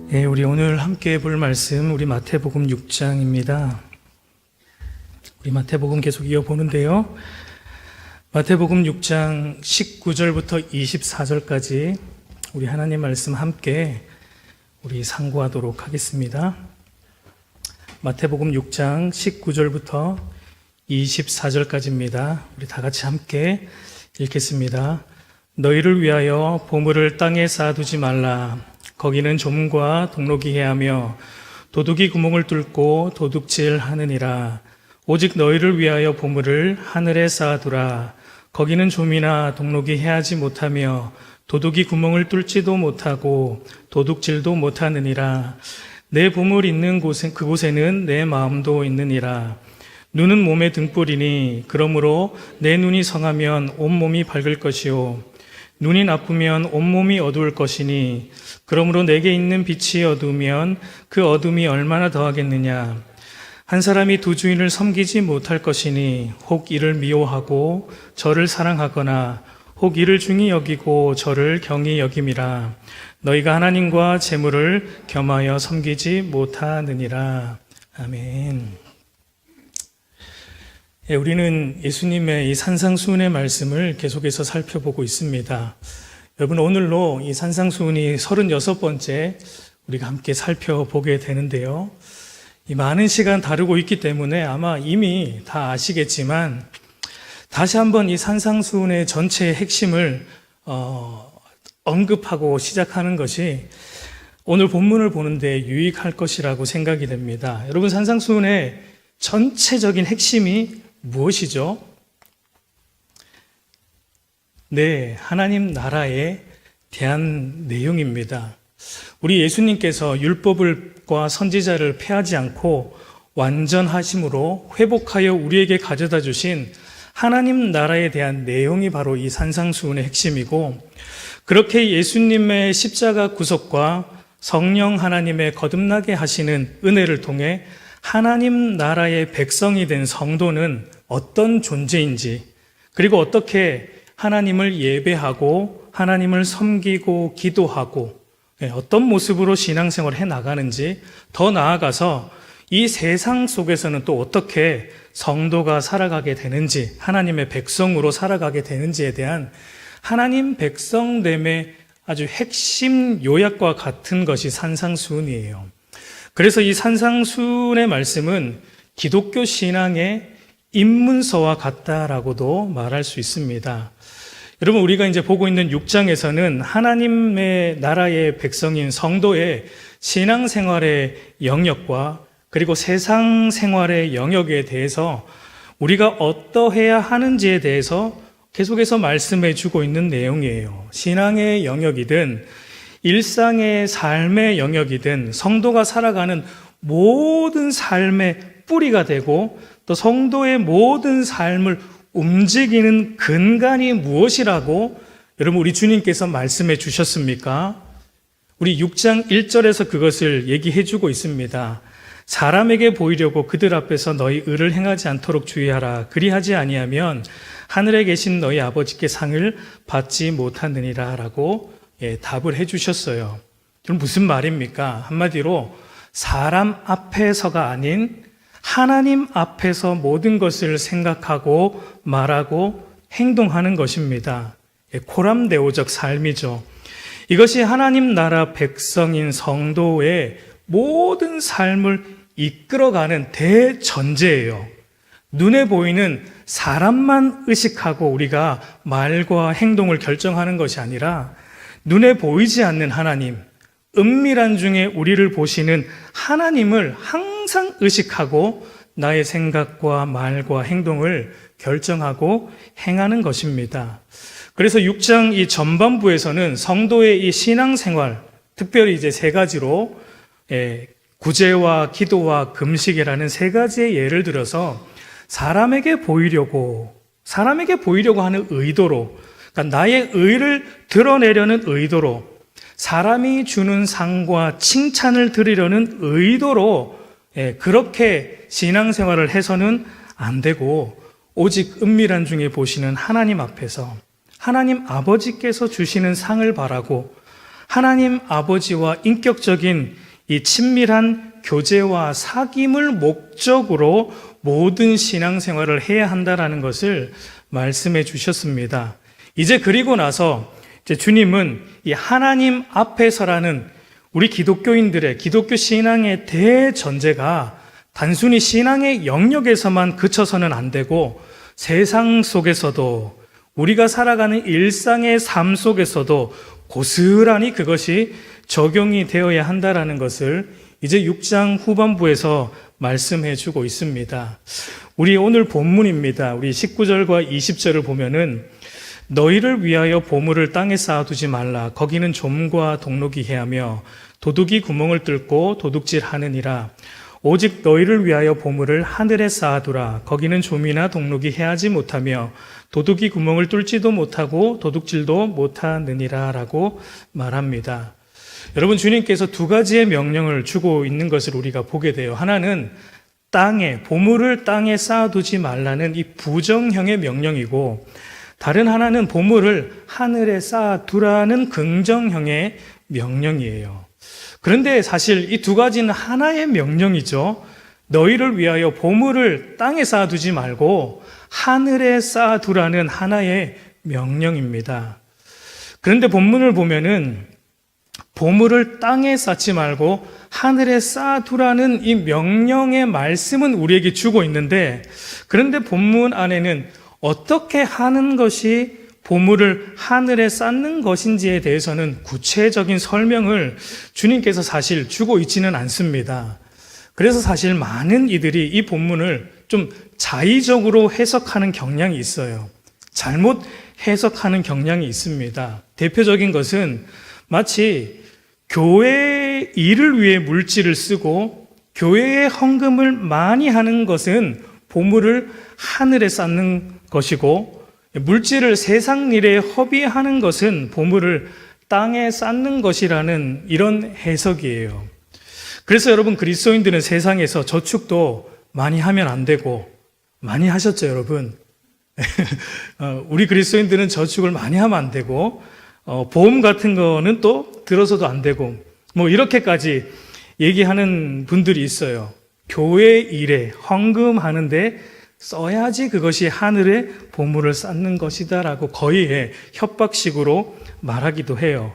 우리 오늘 함께 볼 말씀 우리 마태복음 6장입니다. 우리 마태복음 계속 이어보는데요. 마태복음 6장 19절부터 24절까지 우리 하나님 말씀 함께 우리 상고하도록 하겠습니다. 마태복음 6장 19절부터 24절까지입니다. 우리 다 같이 함께 읽겠습니다. 너희를 위하여 보물을 땅에 쌓아두지 말라. 거기는 좀과 동록이 해하며 도둑이 구멍을 뚫고 도둑질 하느니라. 오직 너희를 위하여 보물을 하늘에 쌓아두라. 거기는 좀이나 동록이 해하지 못하며 도둑이 구멍을 뚫지도 못하고 도둑질도 못하느니라. 내 보물 있는 그곳에는 내 마음도 있느니라. 눈은 몸의 등불이니 그러므로 내 눈이 성하면 온몸이 밝을 것이요 눈이 나쁘면 온몸이 어두울 것이니 그러므로 내게 있는 빛이 어두우면 그 어둠이 얼마나 더하겠느냐. 한 사람이 두 주인을 섬기지 못할 것이니 혹 이를 미워하고 저를 사랑하거나 혹 이를 중히 여기고 저를 경히 여김이라. 너희가 하나님과 재물을 겸하여 섬기지 못하느니라. 아멘. 우리는 예수님의 이 산상수훈의 말씀을 계속해서 살펴보고 있습니다. 여러분, 오늘로 이 산상수훈이 36번째 우리가 함께 살펴보게 되는데요. 이 많은 시간 다루고 있기 때문에 아마 이미 다 아시겠지만 다시 한번 이 산상수훈의 전체의 핵심을 언급하고 시작하는 것이 오늘 본문을 보는데 유익할 것이라고 생각이 됩니다. 여러분, 산상수훈의 전체적인 핵심이 무엇이죠? 네, 하나님 나라에 대한 내용입니다. 우리 예수님께서 율법과 선지자를 폐하지 않고 완전하심으로 회복하여 우리에게 가져다 주신 하나님 나라에 대한 내용이 바로 이 산상수훈의 핵심이고, 그렇게 예수님의 십자가 구속과 성령 하나님의 거듭나게 하시는 은혜를 통해 하나님 나라의 백성이 된 성도는 어떤 존재인지, 그리고 어떻게 하나님을 예배하고 하나님을 섬기고 기도하고 어떤 모습으로 신앙생활을 해나가는지, 더 나아가서 이 세상 속에서는 또 어떻게 성도가 살아가게 되는지, 하나님의 백성으로 살아가게 되는지에 대한 하나님 백성됨의 아주 핵심 요약과 같은 것이 산상수훈이에요. 그래서 이 산상수훈의 말씀은 기독교 신앙의 입문서와 같다라고도 말할 수 있습니다. 여러분, 우리가 이제 보고 있는 6장에서는 하나님의 나라의 백성인 성도의 신앙생활의 영역과 그리고 세상 생활의 영역에 대해서 우리가 어떠해야 하는지에 대해서 계속해서 말씀해 주고 있는 내용이에요. 신앙의 영역이든 일상의 삶의 영역이든 성도가 살아가는 모든 삶의 뿌리가 되고 또 성도의 모든 삶을 움직이는 근간이 무엇이라고 여러분 우리 주님께서 말씀해 주셨습니까? 우리 6장 1절에서 그것을 얘기해 주고 있습니다. 사람에게 보이려고 그들 앞에서 너희 의를 행하지 않도록 주의하라. 그리하지 아니하면 하늘에 계신 너희 아버지께 상을 받지 못하느니라 라고 답을 해 주셨어요. 그럼 무슨 말입니까? 한마디로 사람 앞에서가 아닌 하나님 앞에서 모든 것을 생각하고 말하고 행동하는 것입니다. 코람데오적 삶이죠. 이것이 하나님 나라 백성인 성도의 모든 삶을 이끌어가는 대전제예요. 눈에 보이는 사람만 의식하고 우리가 말과 행동을 결정하는 것이 아니라 눈에 보이지 않는 하나님, 은밀한 중에 우리를 보시는 하나님을 항상 의식하고 나의 생각과 말과 행동을 결정하고 행하는 것입니다. 그래서 6장 이 전반부에서는 성도의 이 신앙생활, 특별히 이제 세 가지로 구제와 기도와 금식이라는 세 가지의 예를 들어서 사람에게 보이려고 하는 의도로, 그러니까 나의 의를 드러내려는 의도로, 사람이 주는 상과 칭찬을 드리려는 의도로 그렇게 신앙생활을 해서는 안 되고, 오직 은밀한 중에 보시는 하나님 앞에서 하나님 아버지께서 주시는 상을 바라고 하나님 아버지와 인격적인 이 친밀한 교제와 사귐을 목적으로 모든 신앙생활을 해야 한다라는 것을 말씀해 주셨습니다. 이제 그리고 나서 이제 주님은 이 하나님 앞에서라는 우리 기독교인들의 기독교 신앙의 대전제가 단순히 신앙의 영역에서만 그쳐서는 안 되고 세상 속에서도 우리가 살아가는 일상의 삶 속에서도 고스란히 그것이 적용이 되어야 한다라는 것을 이제 6장 후반부에서 말씀해 주고 있습니다. 우리 오늘 본문입니다. 우리 19절과 20절을 보면은 너희를 위하여 보물을 땅에 쌓아두지 말라. 거기는 좀과 동록이 해하며 도둑이 구멍을 뚫고 도둑질하느니라. 오직 너희를 위하여 보물을 하늘에 쌓아두라. 거기는 좀이나 동록이 해하지 못하며 도둑이 구멍을 뚫지도 못하고 도둑질도 못하느니라 라고 말합니다. 여러분, 주님께서 두 가지의 명령을 주고 있는 것을 우리가 보게 돼요. 하나는 보물을 땅에 쌓아두지 말라는 이 부정형의 명령이고, 다른 하나는 보물을 하늘에 쌓아두라는 긍정형의 명령이에요. 그런데 사실 이 두 가지는 하나의 명령이죠. 너희를 위하여 보물을 땅에 쌓아두지 말고 하늘에 쌓아두라는 하나의 명령입니다. 그런데 본문을 보면은 보물을 땅에 쌓지 말고 하늘에 쌓아두라는 이 명령의 말씀은 우리에게 주고 있는데, 그런데 본문 안에는 어떻게 하는 것이 보물을 하늘에 쌓는 것인지에 대해서는 구체적인 설명을 주님께서 사실 주고 있지는 않습니다. 그래서 사실 많은 이들이 이 본문을 좀 자의적으로 해석하는 경향이 있어요. 잘못 해석하는 경향이 있습니다. 대표적인 것은 마치 교회의 일을 위해 물질을 쓰고 교회의 헌금을 많이 하는 것은 보물을 하늘에 쌓는 것이고, 물질을 세상 일에 허비하는 것은 보물을 땅에 쌓는 것이라는 이런 해석이에요. 그래서 여러분, 그리스도인들은 세상에서 저축도 많이 하면 안 되고, 많이 하셨죠, 여러분? 우리 그리스도인들은 저축을 많이 하면 안 되고, 보험 같은 거는 또 들어서도 안 되고, 뭐 이렇게까지 얘기하는 분들이 있어요. 교회 일에 헌금하는데 써야지 그것이 하늘에 보물을 쌓는 것이다라고 거의 협박식으로 말하기도 해요.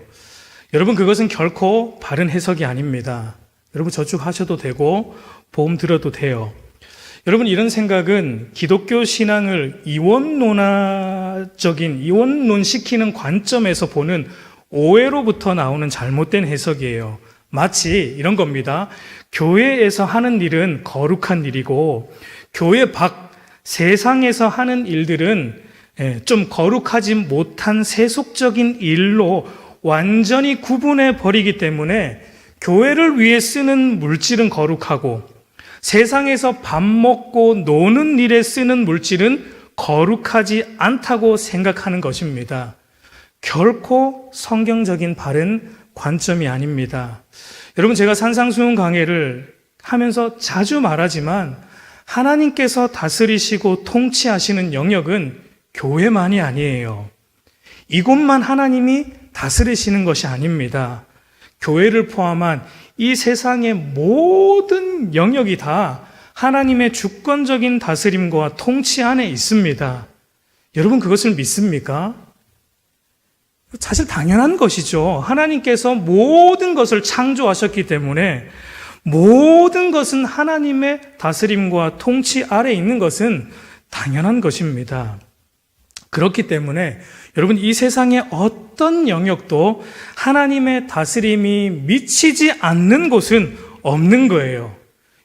여러분, 그것은 결코 바른 해석이 아닙니다. 여러분, 저축하셔도 되고 보험 들어도 돼요. 여러분, 이런 생각은 기독교 신앙을 이원론시키는 관점에서 보는 오해로부터 나오는 잘못된 해석이에요. 마치 이런 겁니다. 교회에서 하는 일은 거룩한 일이고 교회 밖 세상에서 하는 일들은 좀 거룩하지 못한 세속적인 일로 완전히 구분해 버리기 때문에 교회를 위해 쓰는 물질은 거룩하고 세상에서 밥 먹고 노는 일에 쓰는 물질은 거룩하지 않다고 생각하는 것입니다. 결코 성경적인 바른 관점이 아닙니다. 여러분, 제가 산상수훈 강해를 하면서 자주 말하지만 하나님께서 다스리시고 통치하시는 영역은 교회만이 아니에요. 이곳만 하나님이 다스리시는 것이 아닙니다. 교회를 포함한 이 세상의 모든 영역이 다 하나님의 주권적인 다스림과 통치 안에 있습니다. 여러분, 그것을 믿습니까? 사실 당연한 것이죠. 하나님께서 모든 것을 창조하셨기 때문에 모든 것은 하나님의 다스림과 통치 아래 있는 것은 당연한 것입니다. 그렇기 때문에 여러분, 이 세상의 어떤 영역도 하나님의 다스림이 미치지 않는 곳은 없는 거예요.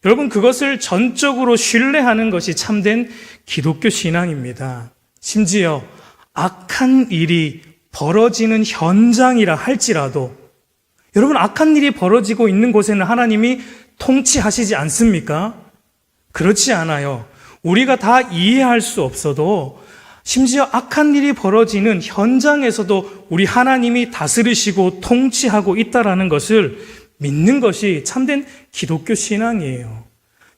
여러분, 그것을 전적으로 신뢰하는 것이 참된 기독교 신앙입니다. 심지어 악한 일이 벌어지는 현장이라 할지라도, 여러분, 악한 일이 벌어지고 있는 곳에는 하나님이 통치하시지 않습니까? 그렇지 않아요. 우리가 다 이해할 수 없어도 심지어 악한 일이 벌어지는 현장에서도 우리 하나님이 다스리시고 통치하고 있다는 것을 믿는 것이 참된 기독교 신앙이에요.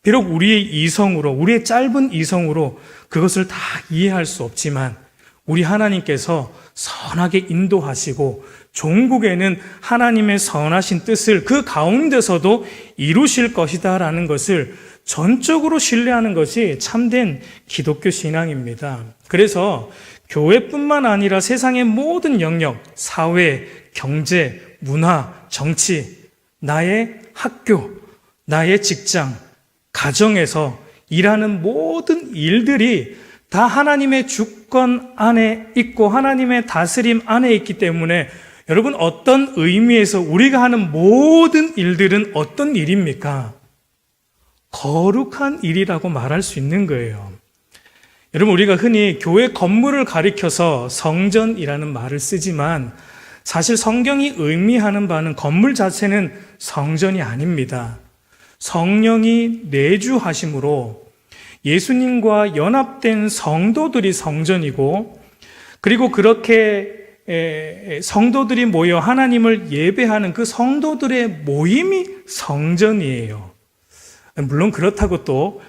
비록 우리의 짧은 이성으로 그것을 다 이해할 수 없지만 우리 하나님께서 선하게 인도하시고 종국에는 하나님의 선하신 뜻을 그 가운데서도 이루실 것이다라는 것을 전적으로 신뢰하는 것이 참된 기독교 신앙입니다. 그래서 교회뿐만 아니라 세상의 모든 영역, 사회, 경제, 문화, 정치, 나의 학교, 나의 직장, 가정에서 일하는 모든 일들이 다 하나님의 주권 안에 있고 하나님의 다스림 안에 있기 때문에 여러분, 어떤 의미에서 우리가 하는 모든 일들은 어떤 일입니까? 거룩한 일이라고 말할 수 있는 거예요. 여러분, 우리가 흔히 교회 건물을 가리켜서 성전이라는 말을 쓰지만 사실 성경이 의미하는 바는 건물 자체는 성전이 아닙니다. 성령이 내주하심으로 예수님과 연합된 성도들이 성전이고, 그리고 그렇게 성도들이 모여 하나님을 예배하는 그 성도들의 모임이 성전이에요. 물론 그렇다고 또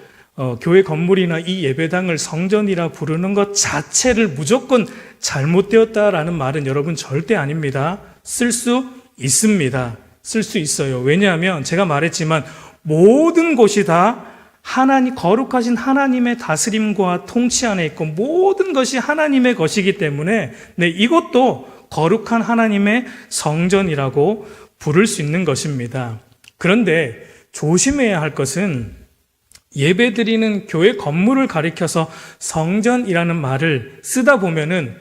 교회 건물이나 이 예배당을 성전이라 부르는 것 자체를 무조건 잘못되었다라는 말은 여러분 절대 아닙니다. 쓸 수 있습니다. 쓸 수 있어요. 왜냐하면 제가 말했지만 모든 곳이 다 거룩하신 하나님의 다스림과 통치 안에 있고 모든 것이 하나님의 것이기 때문에 이것도 거룩한 하나님의 성전이라고 부를 수 있는 것입니다. 그런데 조심해야 할 것은 예배드리는 교회 건물을 가리켜서 성전이라는 말을 쓰다 보면은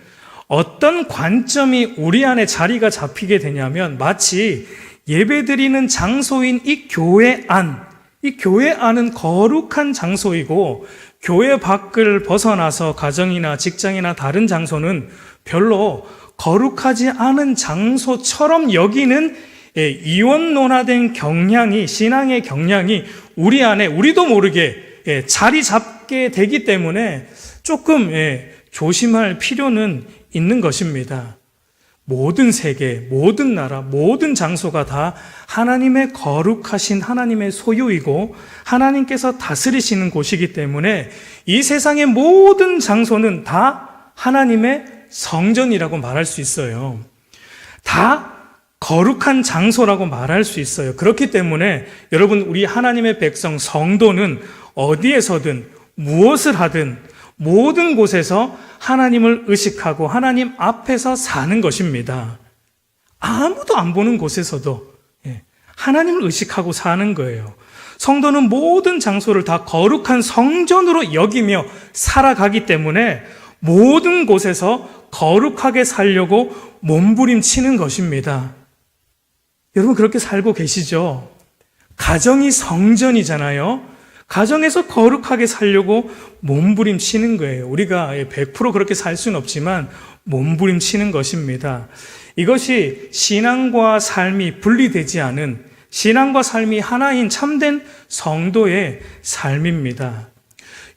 어떤 관점이 우리 안에 자리가 잡히게 되냐면 마치 예배드리는 장소인 이 교회 안은 거룩한 장소이고 교회 밖을 벗어나서 가정이나 직장이나 다른 장소는 별로 거룩하지 않은 장소처럼 여기는 이원론화된 경향이, 신앙의 경향이 우리 안에 우리도 모르게 자리 잡게 되기 때문에 조금 조심할 필요는 있는 것입니다. 모든 세계, 모든 나라, 모든 장소가 다 하나님의 거룩하신 하나님의 소유이고 하나님께서 다스리시는 곳이기 때문에 이 세상의 모든 장소는 다 하나님의 성전이라고 말할 수 있어요. 다 거룩한 장소라고 말할 수 있어요. 그렇기 때문에 여러분, 우리 하나님의 백성 성도는 어디에서든 무엇을 하든 모든 곳에서 하나님을 의식하고 하나님 앞에서 사는 것입니다. 아무도 안 보는 곳에서도 하나님을 의식하고 사는 거예요. 성도는 모든 장소를 다 거룩한 성전으로 여기며 살아가기 때문에 모든 곳에서 거룩하게 살려고 몸부림치는 것입니다. 여러분, 그렇게 살고 계시죠? 가정이 성전이잖아요. 가정에서 거룩하게 살려고 몸부림치는 거예요. 우리가 100% 그렇게 살 수는 없지만 몸부림치는 것입니다. 이것이 신앙과 삶이 분리되지 않은, 신앙과 삶이 하나인 참된 성도의 삶입니다.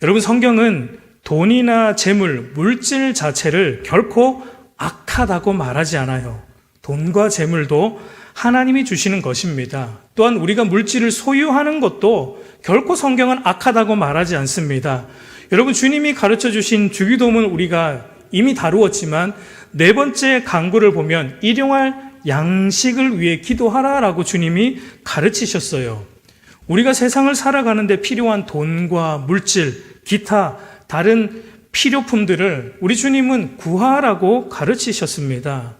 여러분, 성경은 돈이나 재물, 물질 자체를 결코 악하다고 말하지 않아요. 돈과 재물도 하나님이 주시는 것입니다. 또한 우리가 물질을 소유하는 것도 결코 성경은 악하다고 말하지 않습니다. 여러분, 주님이 가르쳐 주신 주기도문 우리가 이미 다루었지만 4번째 강구를 보면 일용할 양식을 위해 기도하라라고 주님이 가르치셨어요. 우리가 세상을 살아가는데 필요한 돈과 물질, 기타 다른 필요품들을 우리 주님은 구하라고 가르치셨습니다.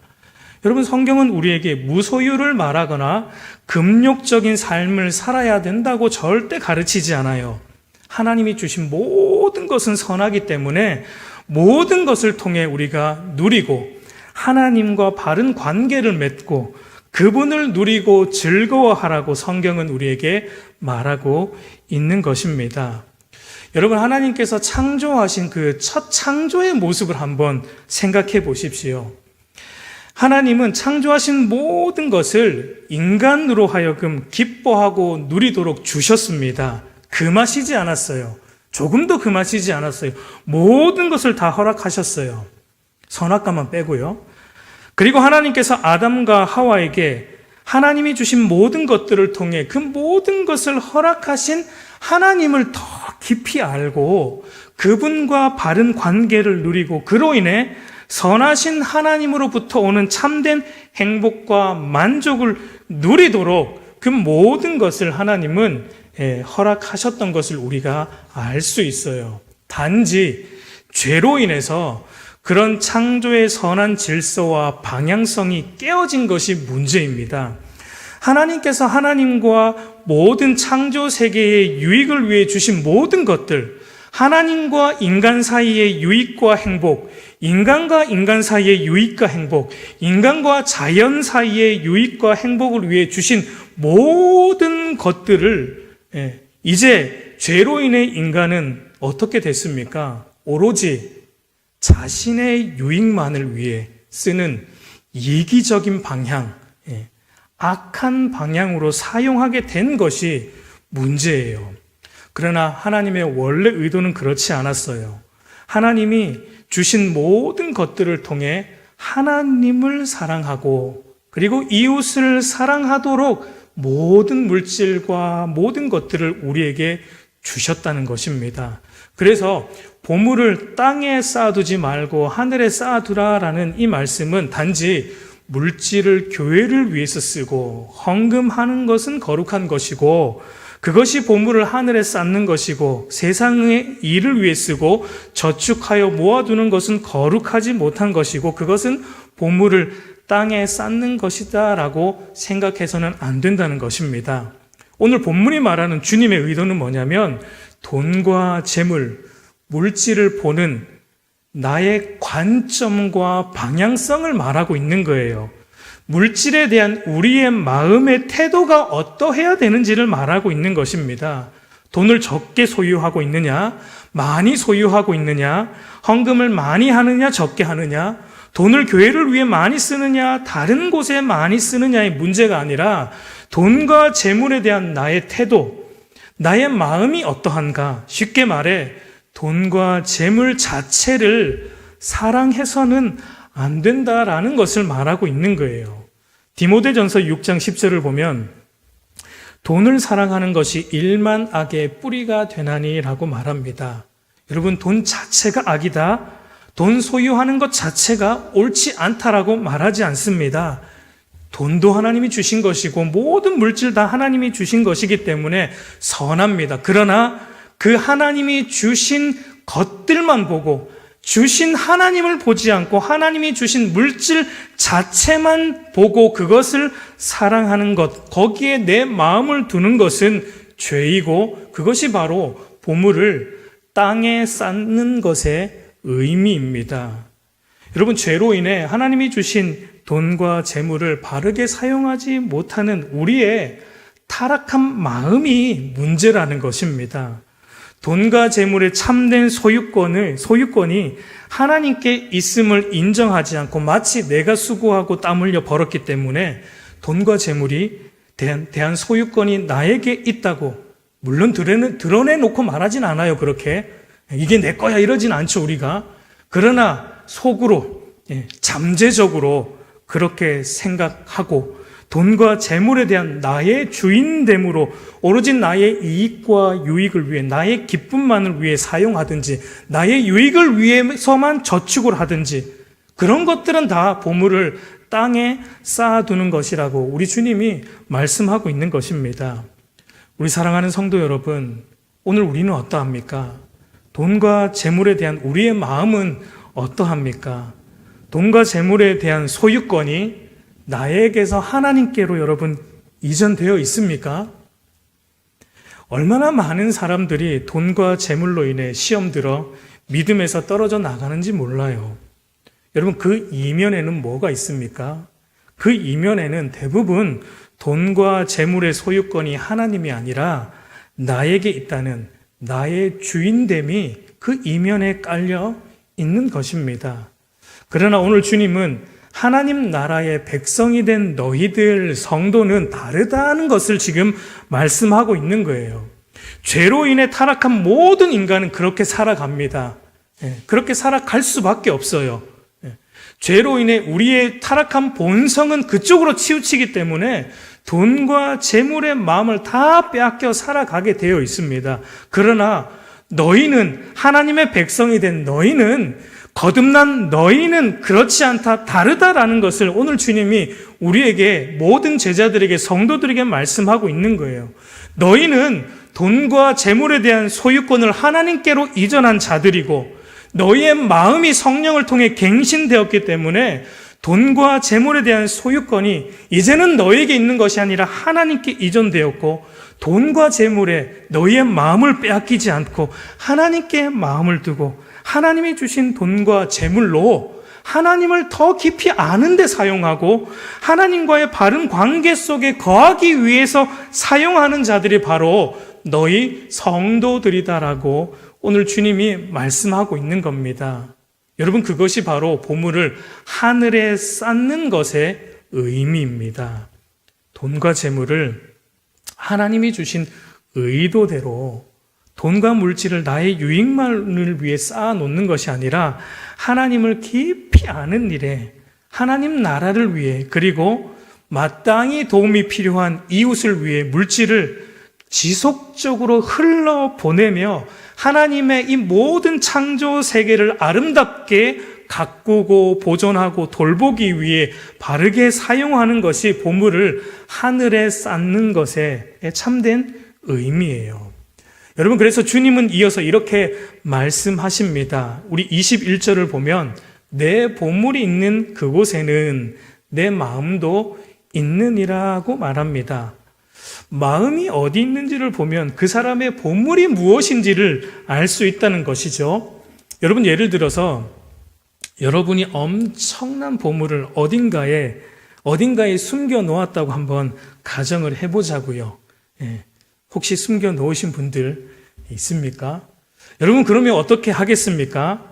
여러분, 성경은 우리에게 무소유를 말하거나 금욕적인 삶을 살아야 된다고 절대 가르치지 않아요. 하나님이 주신 모든 것은 선하기 때문에 모든 것을 통해 우리가 누리고 하나님과 바른 관계를 맺고 그분을 누리고 즐거워하라고 성경은 우리에게 말하고 있는 것입니다. 여러분, 하나님께서 창조하신 그 첫 창조의 모습을 한번 생각해 보십시오. 하나님은 창조하신 모든 것을 인간으로 하여금 기뻐하고 누리도록 주셨습니다. 금하시지 않았어요. 조금도 금하시지 않았어요. 모든 것을 다 허락하셨어요. 선악과만 빼고요. 그리고 하나님께서 아담과 하와에게 하나님이 주신 모든 것들을 통해 그 모든 것을 허락하신 하나님을 더 깊이 알고 그분과 바른 관계를 누리고 그로 인해 선하신 하나님으로부터 오는 참된 행복과 만족을 누리도록 그 모든 것을 하나님은 허락하셨던 것을 우리가 알 수 있어요. 단지 죄로 인해서 그런 창조의 선한 질서와 방향성이 깨어진 것이 문제입니다. 하나님께서 하나님과 모든 창조 세계의 유익을 위해 주신 모든 것들, 하나님과 인간 사이의 유익과 행복, 인간과 인간 사이의 유익과 행복, 인간과 자연 사이의 유익과 행복을 위해 주신 모든 것들을 이제 죄로 인해 인간은 어떻게 됐습니까? 오로지 자신의 유익만을 위해 쓰는 이기적인 방향, 악한 방향으로 사용하게 된 것이 문제예요. 그러나 하나님의 원래 의도는 그렇지 않았어요. 하나님이 주신 모든 것들을 통해 하나님을 사랑하고 그리고 이웃을 사랑하도록 모든 물질과 모든 것들을 우리에게 주셨다는 것입니다. 그래서 보물을 땅에 쌓아두지 말고 하늘에 쌓아두라라는 이 말씀은 단지 물질을 교회를 위해서 쓰고 헌금하는 것은 거룩한 것이고 그것이 보물을 하늘에 쌓는 것이고 세상의 일을 위해 쓰고 저축하여 모아두는 것은 거룩하지 못한 것이고 그것은 보물을 땅에 쌓는 것이다 라고 생각해서는 안 된다는 것입니다. 오늘 본문이 말하는 주님의 의도는 뭐냐면 돈과 재물, 물질을 보는 나의 관점과 방향성을 말하고 있는 거예요. 물질에 대한 우리의 마음의 태도가 어떠해야 되는지를 말하고 있는 것입니다. 돈을 적게 소유하고 있느냐, 많이 소유하고 있느냐, 헌금을 많이 하느냐, 적게 하느냐, 돈을 교회를 위해 많이 쓰느냐, 다른 곳에 많이 쓰느냐의 문제가 아니라 돈과 재물에 대한 나의 태도, 나의 마음이 어떠한가? 쉽게 말해 돈과 재물 자체를 사랑해서는 안 된다라는 것을 말하고 있는 거예요. 디모데전서 6장 10절을 보면 돈을 사랑하는 것이 일만 악의 뿌리가 되나니라고 말합니다. 여러분, 돈 자체가 악이다, 돈 소유하는 것 자체가 옳지 않다라고 말하지 않습니다. 돈도 하나님이 주신 것이고 모든 물질 다 하나님이 주신 것이기 때문에 선합니다. 그러나 그 하나님이 주신 것들만 보고 주신 하나님을 보지 않고 하나님이 주신 물질 자체만 보고 그것을 사랑하는 것, 거기에 내 마음을 두는 것은 죄이고 그것이 바로 보물을 땅에 쌓는 것의 의미입니다. 여러분, 죄로 인해 하나님이 주신 돈과 재물을 바르게 사용하지 못하는 우리의 타락한 마음이 문제라는 것입니다. 돈과 재물의 참된 소유권이 하나님께 있음을 인정하지 않고 마치 내가 수고하고 땀 흘려 벌었기 때문에 돈과 재물이 대한 소유권이 나에게 있다고 물론 드러내놓고 말하진 않아요. 그렇게 이게 내 거야 이러진 않죠 우리가. 그러나 속으로 잠재적으로 그렇게 생각하고 돈과 재물에 대한 나의 주인됨으로 오로지 나의 이익과 유익을 위해 나의 기쁨만을 위해 사용하든지 나의 유익을 위해서만 저축을 하든지 그런 것들은 다 보물을 땅에 쌓아두는 것이라고 우리 주님이 말씀하고 있는 것입니다. 우리 사랑하는 성도 여러분, 오늘 우리는 어떠합니까? 돈과 재물에 대한 우리의 마음은 어떠합니까? 돈과 재물에 대한 소유권이 나에게서 하나님께로 여러분 이전되어 있습니까? 얼마나 많은 사람들이 돈과 재물로 인해 시험 들어 믿음에서 떨어져 나가는지 몰라요. 여러분, 그 이면에는 뭐가 있습니까? 그 이면에는 대부분 돈과 재물의 소유권이 하나님이 아니라 나에게 있다는 나의 주인됨이 그 이면에 깔려 있는 것입니다. 그러나 오늘 주님은 하나님 나라의 백성이 된 너희들 성도는 다르다는 것을 지금 말씀하고 있는 거예요. 죄로 인해 타락한 모든 인간은 그렇게 살아갑니다. 그렇게 살아갈 수밖에 없어요. 죄로 인해 우리의 타락한 본성은 그쪽으로 치우치기 때문에 돈과 재물의 마음을 다 빼앗겨 살아가게 되어 있습니다. 그러나 너희는 하나님의 백성이 된 너희는 거듭난 너희는 그렇지 않다, 다르다라는 것을 오늘 주님이 우리에게, 모든 제자들에게, 성도들에게 말씀하고 있는 거예요. 너희는 돈과 재물에 대한 소유권을 하나님께로 이전한 자들이고, 너희의 마음이 성령을 통해 갱신되었기 때문에 돈과 재물에 대한 소유권이 이제는 너희에게 있는 것이 아니라 하나님께 이전되었고, 돈과 재물에 너희의 마음을 빼앗기지 않고 하나님께 마음을 두고 하나님이 주신 돈과 재물로 하나님을 더 깊이 아는 데 사용하고 하나님과의 바른 관계 속에 거하기 위해서 사용하는 자들이 바로 너희 성도들이다라고 오늘 주님이 말씀하고 있는 겁니다. 여러분, 그것이 바로 보물을 하늘에 쌓는 것의 의미입니다. 돈과 재물을 하나님이 주신 의도대로 돈과 물질을 나의 유익만을 위해 쌓아놓는 것이 아니라 하나님을 깊이 아는 일에, 하나님 나라를 위해, 그리고 마땅히 도움이 필요한 이웃을 위해 물질을 지속적으로 흘러보내며 하나님의 이 모든 창조 세계를 아름답게 가꾸고 보존하고 돌보기 위해 바르게 사용하는 것이 보물을 하늘에 쌓는 것의 참된 의미예요. 여러분, 그래서 주님은 이어서 이렇게 말씀하십니다. 우리 21절을 보면 내 보물이 있는 그곳에는 내 마음도 있느니라고 말합니다. 마음이 어디 있는지를 보면 그 사람의 보물이 무엇인지를 알 수 있다는 것이죠. 여러분, 예를 들어서 여러분이 엄청난 보물을 어딘가에 숨겨 놓았다고 한번 가정을 해보자고요. 혹시 숨겨 놓으신 분들 있습니까? 여러분, 그러면 어떻게 하겠습니까?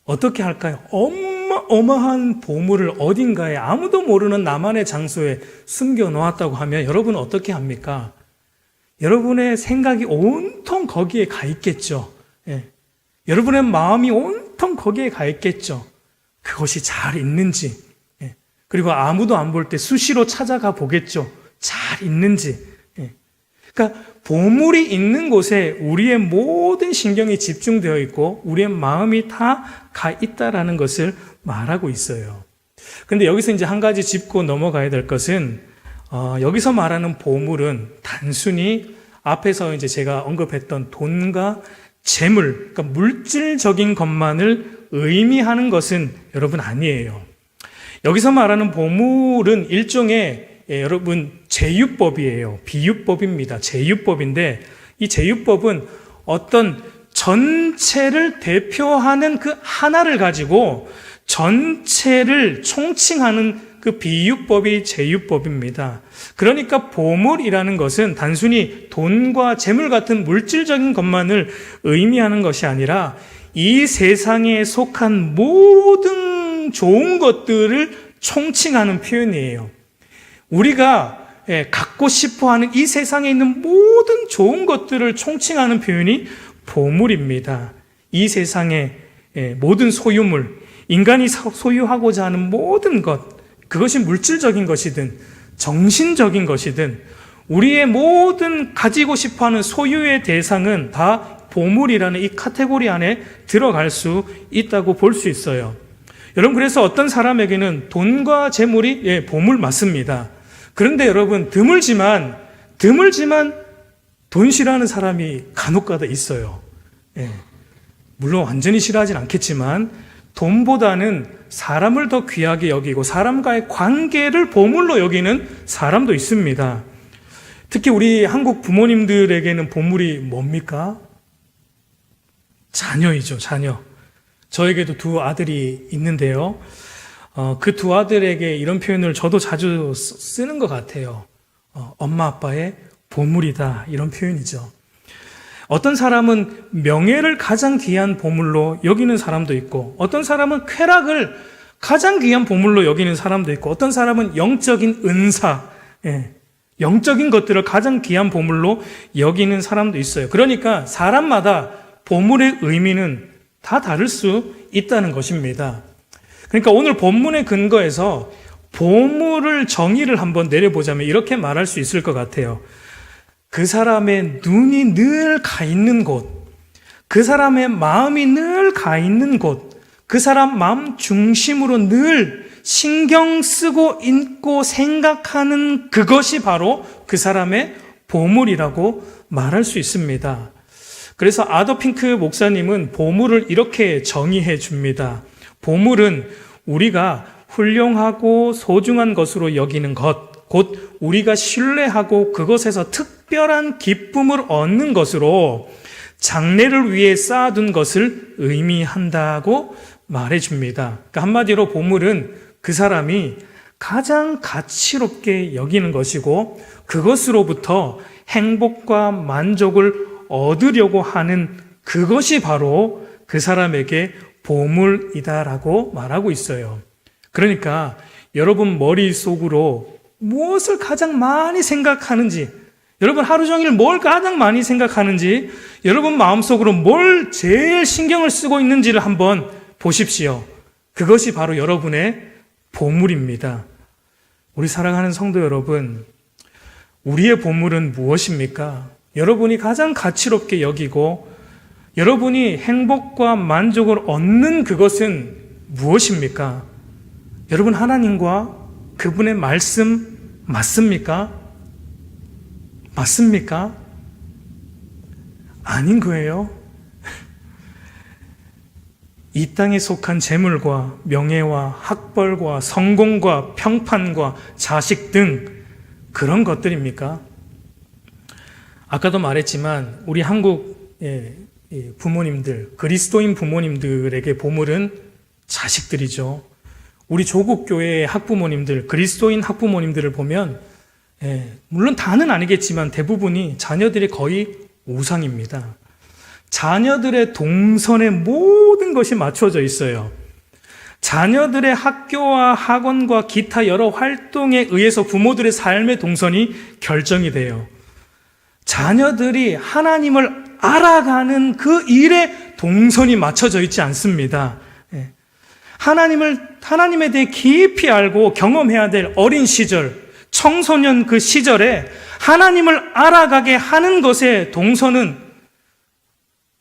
어떻게 할까요? 어마어마한 보물을 어딘가에 아무도 모르는 나만의 장소에 숨겨 놓았다고 하면 여러분은 어떻게 합니까? 여러분의 생각이 온통 거기에 가 있겠죠. 여러분의 마음이 온통 거기에 가 있겠죠. 그것이 잘 있는지, 그리고 아무도 안 볼 때 수시로 찾아가 보겠죠. 잘 있는지. 그러니까 보물이 있는 곳에 우리의 모든 신경이 집중되어 있고 우리의 마음이 다 가 있다라는 것을 말하고 있어요. 그런데 여기서 이제 한 가지 짚고 넘어가야 될 것은 여기서 말하는 보물은 단순히 앞에서 이제 제가 언급했던 돈과 재물, 그러니까 물질적인 것만을 의미하는 것은 여러분 아니에요. 여기서 말하는 보물은 일종의 여러분 제유법이에요. 비유법입니다. 제유법인데 이 제유법은 어떤 전체를 대표하는 그 하나를 가지고 전체를 총칭하는 그 비유법이 제유법입니다. 그러니까 보물이라는 것은 단순히 돈과 재물 같은 물질적인 것만을 의미하는 것이 아니라 이 세상에 속한 모든 좋은 것들을 총칭하는 표현이에요. 우리가 갖고 싶어하는 이 세상에 있는 모든 좋은 것들을 총칭하는 표현이 보물입니다. 이 세상의 모든 소유물, 인간이 소유하고자 하는 모든 것, 그것이 물질적인 것이든 정신적인 것이든 우리의 모든 가지고 싶어하는 소유의 대상은 다 보물이라는 이 카테고리 안에 들어갈 수 있다고 볼 수 있어요. 여러분, 그래서 어떤 사람에게는 돈과 재물이 보물 맞습니다. 그런데 여러분, 드물지만 돈 싫어하는 사람이 간혹가다 있어요. 물론 완전히 싫어하진 않겠지만 돈보다는 사람을 더 귀하게 여기고 사람과의 관계를 보물로 여기는 사람도 있습니다. 특히 우리 한국 부모님들에게는 보물이 뭡니까? 자녀이죠, 자녀. 저에게도 두 아들이 있는데요. 그 두 아들에게 이런 표현을 저도 자주 쓰는 것 같아요. 엄마 아빠의 보물이다, 이런 표현이죠. 어떤 사람은 명예를 가장 귀한 보물로 여기는 사람도 있고, 어떤 사람은 쾌락을 가장 귀한 보물로 여기는 사람도 있고, 어떤 사람은 영적인 은사, 영적인 것들을 가장 귀한 보물로 여기는 사람도 있어요. 그러니까 사람마다 보물의 의미는 다 다를 수 있다는 것입니다. 그러니까 오늘 본문의 근거에서 보물을 정의를 한번 내려보자면 이렇게 말할 수 있을 것 같아요. 그 사람의 눈이 늘 가 있는 곳, 그 사람의 마음이 늘 가 있는 곳, 그 사람 마음 중심으로 늘 신경 쓰고 읽고 생각하는 그것이 바로 그 사람의 보물이라고 말할 수 있습니다. 그래서 아더 핑크 목사님은 보물을 이렇게 정의해 줍니다. 보물은 우리가 훌륭하고 소중한 것으로 여기는 것, 곧 우리가 신뢰하고 그것에서 특별한 기쁨을 얻는 것으로 장래를 위해 쌓아둔 것을 의미한다고 말해줍니다. 그러니까 한마디로 보물은 그 사람이 가장 가치롭게 여기는 것이고 그것으로부터 행복과 만족을 얻으려고 하는 그것이 바로 그 사람에게 보물이다라고 말하고 있어요. 그러니까 여러분 머릿속으로 무엇을 가장 많이 생각하는지, 여러분 하루 종일 뭘 가장 많이 생각하는지, 여러분 마음속으로 뭘 제일 신경을 쓰고 있는지를 한번 보십시오. 그것이 바로 여러분의 보물입니다. 우리 사랑하는 성도 여러분, 우리의 보물은 무엇입니까? 여러분이 가장 가치롭게 여기고 여러분이 행복과 만족을 얻는 그것은 무엇입니까? 여러분 하나님과 그분의 말씀 맞습니까? 맞습니까? 아닌 거예요. 이 땅에 속한 재물과 명예와 학벌과 성공과 평판과 자식 등 그런 것들입니까? 아까도 말했지만 우리 한국의 부모님들, 그리스도인 부모님들에게 보물은 자식들이죠. 우리 조국 교회의 학부모님들, 그리스도인 학부모님들을 보면 물론 다는 아니겠지만 대부분이 자녀들이 거의 우상입니다. 자녀들의 동선에 모든 것이 맞춰져 있어요. 자녀들의 학교와 학원과 기타 여러 활동에 의해서 부모들의 삶의 동선이 결정이 돼요. 자녀들이 하나님을 알아가는 그 일에 동선이 맞춰져 있지 않습니다. 하나님에 대해 깊이 알고 경험해야 될 어린 시절, 청소년 그 시절에 하나님을 알아가게 하는 것의 동선은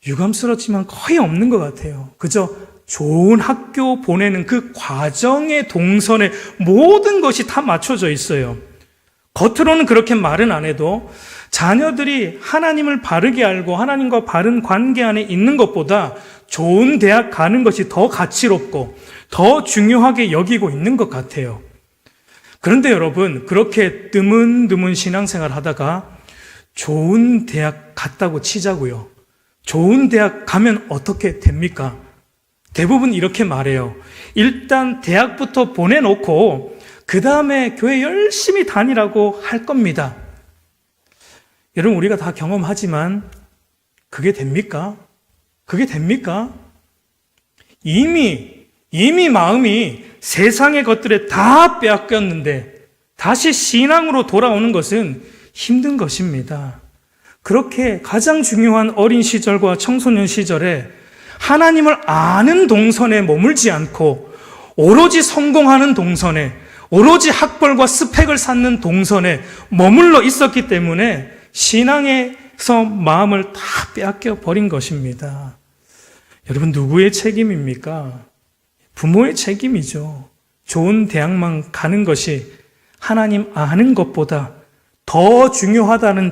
유감스럽지만 거의 없는 것 같아요. 그저 좋은 학교 보내는 그 과정의 동선에 모든 것이 다 맞춰져 있어요. 겉으로는 그렇게 말은 안 해도 자녀들이 하나님을 바르게 알고 하나님과 바른 관계 안에 있는 것보다 좋은 대학 가는 것이 더 가치롭고 더 중요하게 여기고 있는 것 같아요. 그런데 여러분, 그렇게 드문드문 신앙생활 하다가 좋은 대학 갔다고 치자고요. 좋은 대학 가면 어떻게 됩니까? 대부분 이렇게 말해요. 일단 대학부터 보내놓고 그 다음에 교회 열심히 다니라고 할 겁니다. 여러분, 우리가 다 경험하지만 그게 됩니까? 그게 됩니까? 이미 마음이 세상의 것들에 다 빼앗겼는데 다시 신앙으로 돌아오는 것은 힘든 것입니다. 그렇게 가장 중요한 어린 시절과 청소년 시절에 하나님을 아는 동선에 머물지 않고 오로지 성공하는 동선에, 오로지 학벌과 스펙을 쌓는 동선에 머물러 있었기 때문에 신앙에서 마음을 다 빼앗겨 버린 것입니다. 여러분, 누구의 책임입니까? 부모의 책임이죠. 좋은 대학만 가는 것이 하나님 아는 것보다 더 중요하다는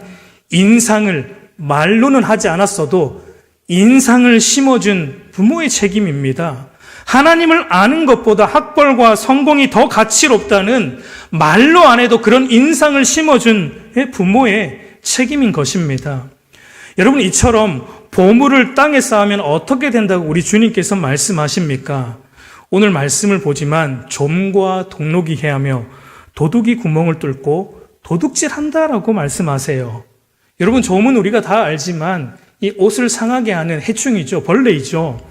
인상을 말로는 하지 않았어도 인상을 심어준 부모의 책임입니다. 하나님을 아는 것보다 학벌과 성공이 더 가치롭다는 말로 안 해도 그런 인상을 심어준 부모의 책임인 것입니다. 여러분, 이처럼 보물을 땅에 쌓으면 어떻게 된다고 우리 주님께서 말씀하십니까? 오늘 말씀을 보지만 좀과 동록이 해하며 도둑이 구멍을 뚫고 도둑질한다라고 말씀하세요. 여러분, 좀은 우리가 다 알지만 이 옷을 상하게 하는 해충이죠. 벌레이죠.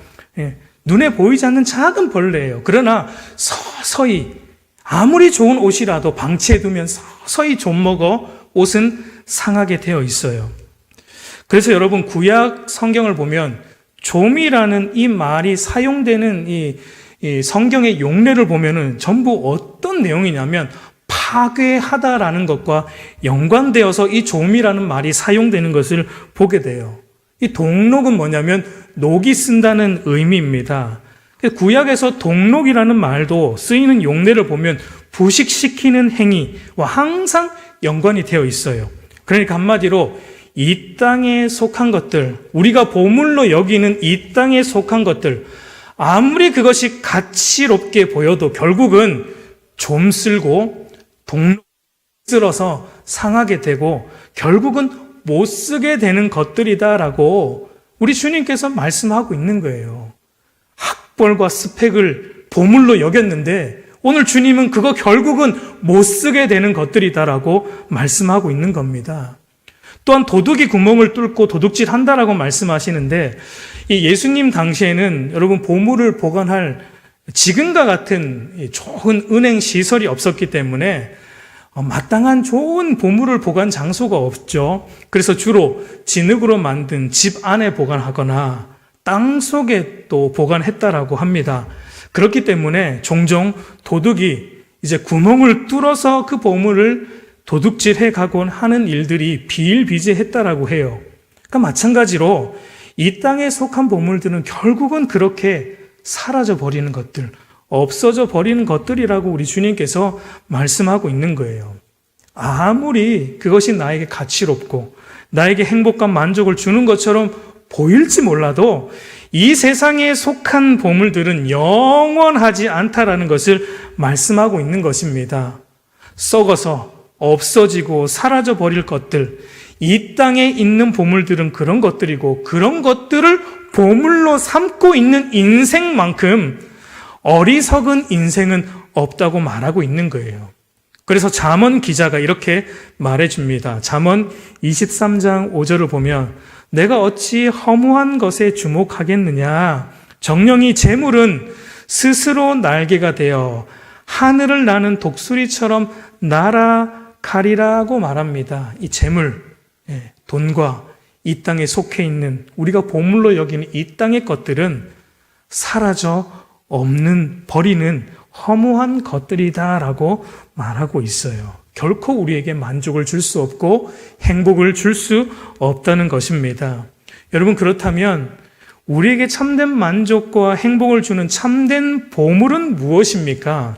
눈에 보이지 않는 작은 벌레예요. 그러나 서서히 아무리 좋은 옷이라도 방치해두면 서서히 좀 먹어 옷은 상하게 되어 있어요. 그래서 여러분, 구약 성경을 보면 좀이라는 이 말이 사용되는 이 성경의 용례를 보면은 전부 어떤 내용이냐면 파괴하다라는 것과 연관되어서 이 좀이라는 말이 사용되는 것을 보게 돼요. 이 동록은 뭐냐면 녹이 쓴다는 의미입니다. 구약에서 동록이라는 말도 쓰이는 용례를 보면 부식시키는 행위와 항상 연관이 되어 있어요. 그러니까 한마디로 이 땅에 속한 것들, 우리가 보물로 여기는 이 땅에 속한 것들, 아무리 그것이 가치롭게 보여도 결국은 좀 쓸고 동록 쓸어서 상하게 되고 결국은 못 쓰게 되는 것들이다라고 우리 주님께서 말씀하고 있는 거예요. 학벌과 스펙을 보물로 여겼는데 오늘 주님은 그거 결국은 못 쓰게 되는 것들이다라고 말씀하고 있는 겁니다. 또한 도둑이 구멍을 뚫고 도둑질 한다라고 말씀하시는데 이 예수님 당시에는 여러분 보물을 보관할 지금과 같은 좋은 은행 시설이 없었기 때문에 마땅한 좋은 보물을 보관 장소가 없죠. 그래서 주로 진흙으로 만든 집 안에 보관하거나 땅 속에 또 보관했다라고 합니다. 그렇기 때문에 종종 도둑이 이제 구멍을 뚫어서 그 보물을 도둑질해 가곤 하는 일들이 비일비재했다라고 해요. 그러니까 마찬가지로 이 땅에 속한 보물들은 결국은 그렇게 사라져 버리는 것들, 없어져 버리는 것들이라고 우리 주님께서 말씀하고 있는 거예요. 아무리 그것이 나에게 가치롭고 나에게 행복과 만족을 주는 것처럼 보일지 몰라도 이 세상에 속한 보물들은 영원하지 않다라는 것을 말씀하고 있는 것입니다. 썩어서 없어지고 사라져 버릴 것들, 이 땅에 있는 보물들은 그런 것들이고 그런 것들을 보물로 삼고 있는 인생만큼 어리석은 인생은 없다고 말하고 있는 거예요. 그래서 잠언 기자가 이렇게 말해줍니다. 잠언 23장 5절을 보면 내가 어찌 허무한 것에 주목하겠느냐. 정령이 재물은 스스로 날개가 되어 하늘을 나는 독수리처럼 날아가리라고 말합니다. 이 재물, 돈과 이 땅에 속해 있는 우리가 보물로 여기는 이 땅의 것들은 사라져 없는, 버리는 허무한 것들이다라고 말하고 있어요. 결코 우리에게 만족을 줄 수 없고 행복을 줄 수 없다는 것입니다. 여러분, 그렇다면 우리에게 참된 만족과 행복을 주는 참된 보물은 무엇입니까?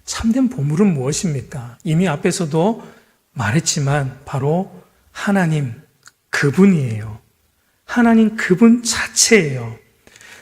참된 보물은 무엇입니까? 이미 앞에서도 말했지만 바로 하나님, 그분이에요. 하나님 그분 자체예요.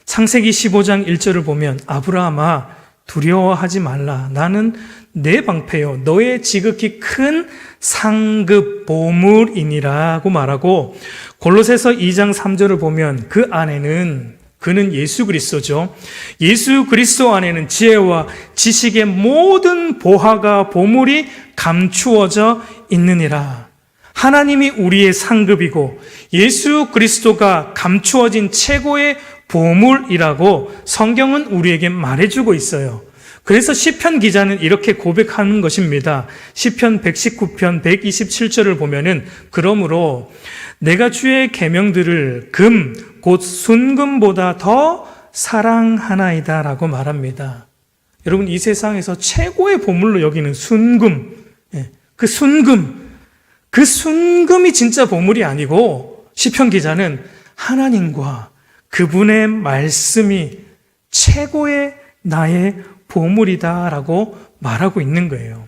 창세기 15장 1절을 보면 아브라함아 두려워하지 말라. 나는 내 방패요 너의 지극히 큰 상급 보물이니라고 말하고, 골로새서 2장 3절을 보면 그 안에는, 그는 예수 그리스도죠. 예수 그리스도 안에는 지혜와 지식의 모든 보화가 보물이 감추어져 있느니라. 하나님이 우리의 상급이고 예수 그리스도가 감추어진 최고의 보물이라고 성경은 우리에게 말해주고 있어요. 그래서 시편 기자는 이렇게 고백하는 것입니다. 시편 119편 127절을 보면은 그러므로 내가 주의 계명들을 금, 곧 순금보다 더 사랑하나이다 라고 말합니다. 여러분, 이 세상에서 최고의 보물로 여기는 순금, 그 순금이 진짜 보물이 아니고 시편 기자는 하나님과 그분의 말씀이 최고의 나의 보물이다라고 말하고 있는 거예요.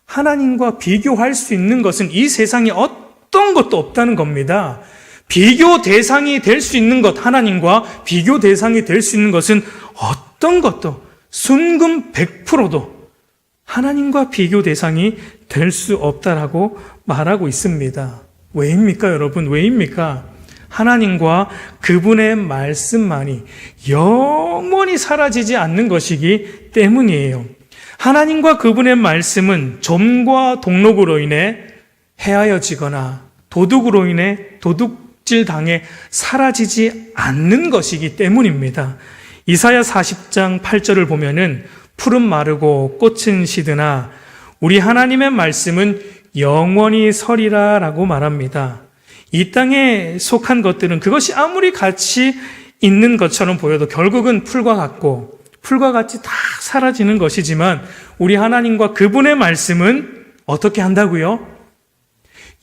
하나님과 비교할 수 있는 것은 이 세상에 어떤 것도 없다는 겁니다. 비교 대상이 될 수 있는 것, 하나님과 비교 대상이 될 수 있는 것은 어떤 것도, 순금 100%도 하나님과 비교 대상이 될 수 없다라고 말하고 있습니다. 왜입니까, 여러분? 왜입니까? 하나님과 그분의 말씀만이 영원히 사라지지 않는 것이기 때문이에요. 하나님과 그분의 말씀은 점과 동록으로 인해 해하여지거나 도둑으로 인해 도둑질 당해 사라지지 않는 것이기 때문입니다. 이사야 40장 8절을 보면은 풀은 마르고 꽃은 시드나 우리 하나님의 말씀은 영원히 서리라 라고 말합니다. 이 땅에 속한 것들은 그것이 아무리 가치 있는 것처럼 보여도 결국은 풀과 같이 다 사라지는 것이지만 우리 하나님과 그분의 말씀은 어떻게 한다고요?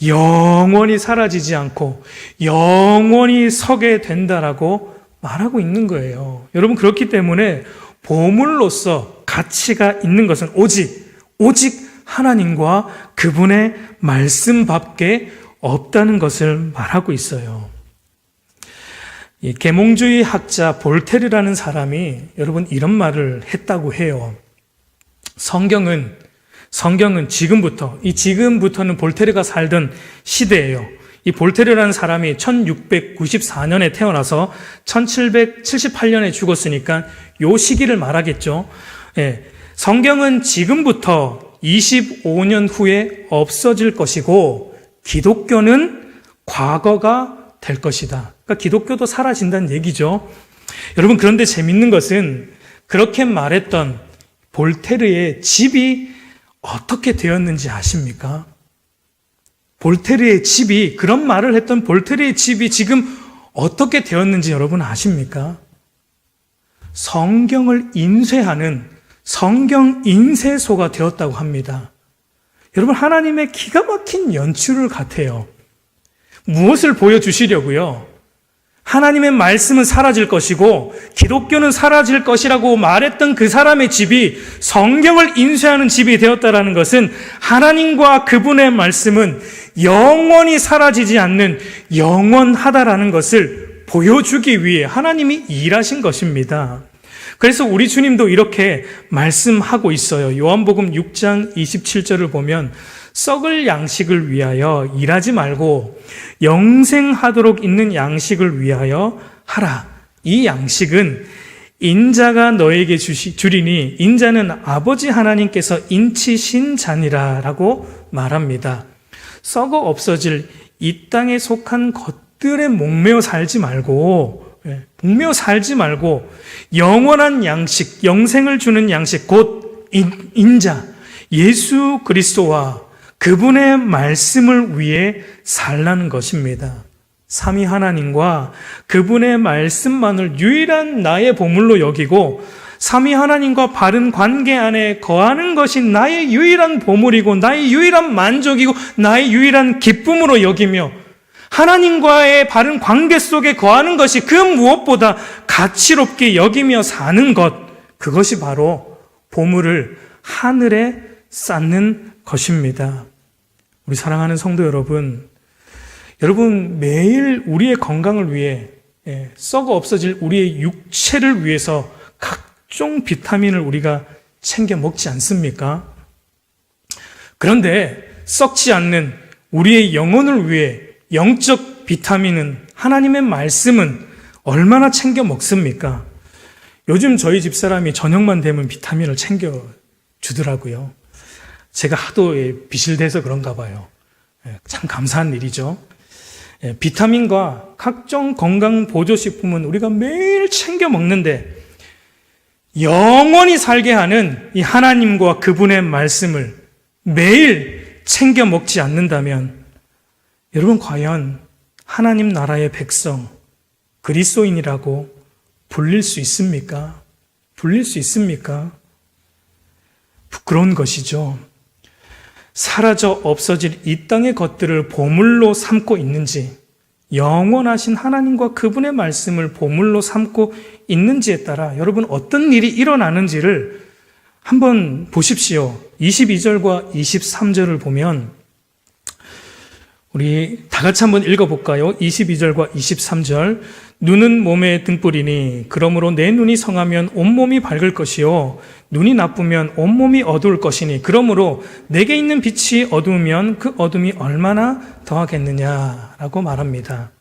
영원히 사라지지 않고 영원히 서게 된다라고 말하고 있는 거예요. 여러분, 그렇기 때문에 보물로서 가치가 있는 것은 오직 하나님과 그분의 말씀밖에 없다는 것을 말하고 있어요. 이 계몽주의 학자 볼테르라는 사람이 여러분 이런 말을 했다고 해요. 성경은 지금부터는 볼테르가 살던 시대예요. 이 볼테르라는 사람이 1694년에 태어나서 1778년에 죽었으니까 요 시기를 말하겠죠. 예, 성경은 지금부터 25년 후에 없어질 것이고 기독교는 과거가 될 것이다. 그러니까 기독교도 사라진다는 얘기죠. 여러분, 그런데 재밌는 것은 그렇게 말했던 볼테르의 집이 어떻게 되었는지 아십니까? 볼테르의 집이, 그런 말을 했던 볼테르의 집이 지금 어떻게 되었는지 여러분 아십니까? 성경을 인쇄하는 성경 인쇄소가 되었다고 합니다. 여러분, 하나님의 기가 막힌 연출을 같아요. 무엇을 보여주시려고요? 하나님의 말씀은 사라질 것이고 기독교는 사라질 것이라고 말했던 그 사람의 집이 성경을 인쇄하는 집이 되었다는 것은 하나님과 그분의 말씀은 영원히 사라지지 않는 영원하다라는 것을 보여주기 위해 하나님이 일하신 것입니다. 그래서 우리 주님도 이렇게 말씀하고 있어요. 요한복음 6장 27절을 보면 썩을 양식을 위하여 일하지 말고 영생하도록 있는 양식을 위하여 하라. 이 양식은 인자가 너에게 주리니 인자는 아버지 하나님께서 인치신 자니라 라고 말합니다. 썩어 없어질 이 땅에 속한 것들에 목매어 살지 말고 영원한 양식, 영생을 주는 양식, 곧 인자, 예수 그리스도와 그분의 말씀을 위해 살라는 것입니다. 삼위 하나님과 그분의 말씀만을 유일한 나의 보물로 여기고 삼위 하나님과 바른 관계 안에 거하는 것이 나의 유일한 보물이고 나의 유일한 만족이고 나의 유일한 기쁨으로 여기며 하나님과의 바른 관계 속에 거하는 것이 그 무엇보다 가치롭게 여기며 사는 것, 그것이 바로 보물을 하늘에 쌓는 것입니다. 우리 사랑하는 성도 여러분, 매일 우리의 건강을 위해 썩어 없어질 우리의 육체를 위해서 각종 비타민을 우리가 챙겨 먹지 않습니까? 그런데 썩지 않는 우리의 영혼을 위해 영적 비타민은, 하나님의 말씀은 얼마나 챙겨 먹습니까? 요즘 저희 집사람이 저녁만 되면 비타민을 챙겨 주더라고요. 제가 하도 비실대서 그런가 봐요. 참 감사한 일이죠. 비타민과 각종 건강 보조식품은 우리가 매일 챙겨 먹는데 영원히 살게 하는 이 하나님과 그분의 말씀을 매일 챙겨 먹지 않는다면 여러분, 과연 하나님 나라의 백성, 그리스도인이라고 불릴 수 있습니까? 부끄러운 것이죠. 사라져 없어질 이 땅의 것들을 보물로 삼고 있는지, 영원하신 하나님과 그분의 말씀을 보물로 삼고 있는지에 따라 여러분 어떤 일이 일어나는지를 한번 보십시오. 22절과 23절을 보면 우리 다 같이 한번 읽어볼까요? 22절과 23절. 눈은 몸의 등불이니 그러므로 내 눈이 성하면 온몸이 밝을 것이요 눈이 나쁘면 온몸이 어두울 것이니 그러므로 내게 있는 빛이 어두우면 그 어둠이 얼마나 더하겠느냐라고 말합니다.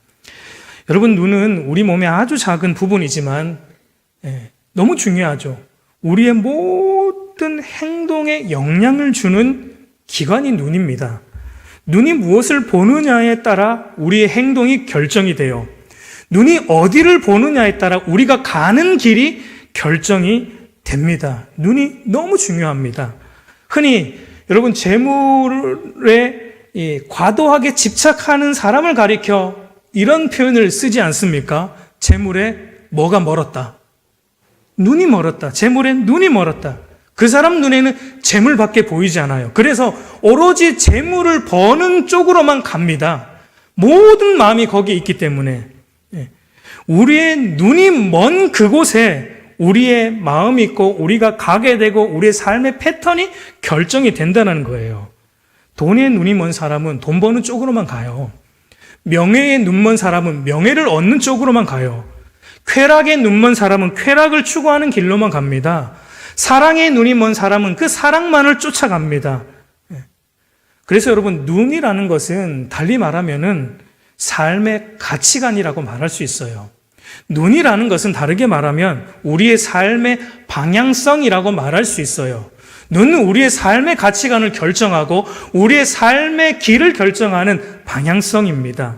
여러분, 눈은 우리 몸의 아주 작은 부분이지만 너무 중요하죠. 우리의 모든 행동에 영향을 주는 기관이 눈입니다. 눈이 무엇을 보느냐에 따라 우리의 행동이 결정이 돼요. 눈이 어디를 보느냐에 따라 우리가 가는 길이 결정이 됩니다. 눈이 너무 중요합니다. 흔히 여러분, 재물에 과도하게 집착하는 사람을 가리켜 이런 표현을 쓰지 않습니까? 재물에 뭐가 멀었다. 눈이 멀었다. 재물에 눈이 멀었다. 그 사람 눈에는 재물밖에 보이지 않아요. 그래서 오로지 재물을 버는 쪽으로만 갑니다. 모든 마음이 거기에 있기 때문에. 우리의 눈이 먼 그곳에 우리의 마음이 있고 우리가 가게 되고 우리의 삶의 패턴이 결정이 된다는 거예요. 돈에 눈이 먼 사람은 돈 버는 쪽으로만 가요. 명예에 눈 먼 사람은 명예를 얻는 쪽으로만 가요. 쾌락에 눈 먼 사람은 쾌락을 추구하는 길로만 갑니다. 사랑에 눈이 먼 사람은 그 사랑만을 쫓아갑니다. 그래서 여러분, 눈이라는 것은 달리 말하면은 삶의 가치관이라고 말할 수 있어요. 눈이라는 것은 다르게 말하면 우리의 삶의 방향성이라고 말할 수 있어요. 눈은 우리의 삶의 가치관을 결정하고 우리의 삶의 길을 결정하는 방향성입니다.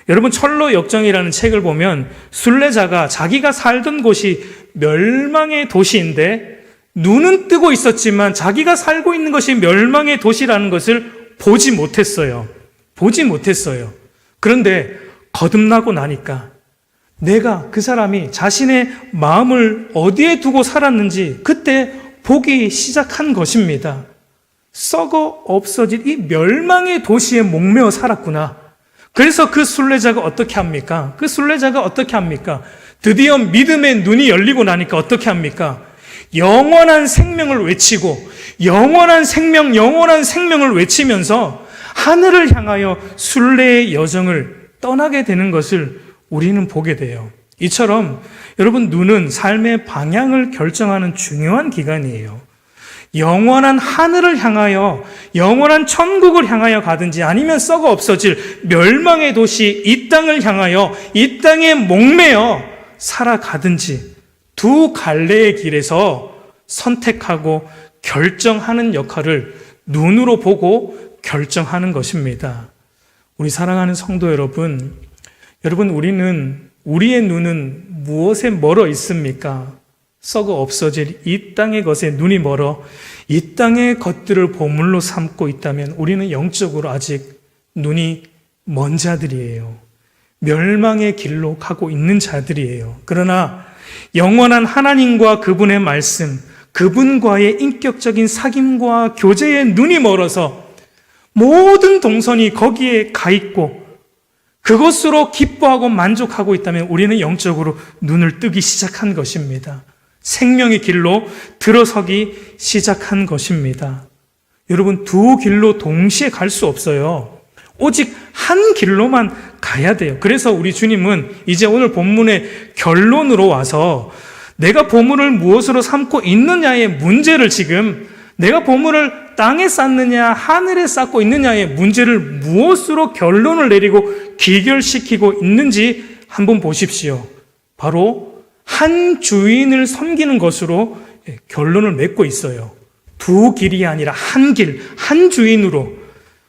여러분, 철로 역정이라는 책을 보면 순례자가 자기가 살던 곳이 멸망의 도시인데 눈은 뜨고 있었지만 자기가 살고 있는 것이 멸망의 도시라는 것을 보지 못했어요. 그런데 거듭나고 나니까 내가, 그 사람이 자신의 마음을 어디에 두고 살았는지 그때 보기 시작한 것입니다. 썩어 없어질 이 멸망의 도시에 목매어 살았구나. 그래서 그 순례자가 어떻게 합니까? 드디어 믿음의 눈이 열리고 나니까 어떻게 합니까? 영원한 생명을 외치고 영원한 생명을 외치면서 하늘을 향하여 순례의 여정을 떠나게 되는 것을 우리는 보게 돼요. 이처럼 여러분, 눈은 삶의 방향을 결정하는 중요한 기관이에요. 영원한 하늘을 향하여, 영원한 천국을 향하여 가든지 아니면 썩어 없어질 멸망의 도시 이 땅을 향하여 이 땅에 목매어 살아가든지 두 갈래의 길에서 선택하고 결정하는 역할을 눈으로 보고 결정하는 것입니다. 우리 사랑하는 성도 여러분, 우리의 눈은 무엇에 멀어 있습니까? 썩어 없어질 이 땅의 것에 눈이 멀어 이 땅의 것들을 보물로 삼고 있다면 우리는 영적으로 아직 눈이 먼 자들이에요. 멸망의 길로 가고 있는 자들이에요. 그러나 영원한 하나님과 그분의 말씀, 그분과의 인격적인 사귐과 교제에 눈이 멀어서 모든 동선이 거기에 가 있고 그것으로 기뻐하고 만족하고 있다면 우리는 영적으로 눈을 뜨기 시작한 것입니다. 생명의 길로 들어서기 시작한 것입니다. 여러분, 두 길로 동시에 갈 수 없어요. 오직 한 길로만 가야 돼요. 그래서 우리 주님은 이제 오늘 본문의 결론으로 와서 내가 보물을 무엇으로 삼고 있느냐의 문제를, 지금 내가 보물을 땅에 쌓느냐 하늘에 쌓고 있느냐의 문제를 무엇으로 결론을 내리고 기결시키고 있는지 한번 보십시오. 바로 한 주인을 섬기는 것으로 결론을 맺고 있어요. 두 길이 아니라 한 길, 한 주인으로.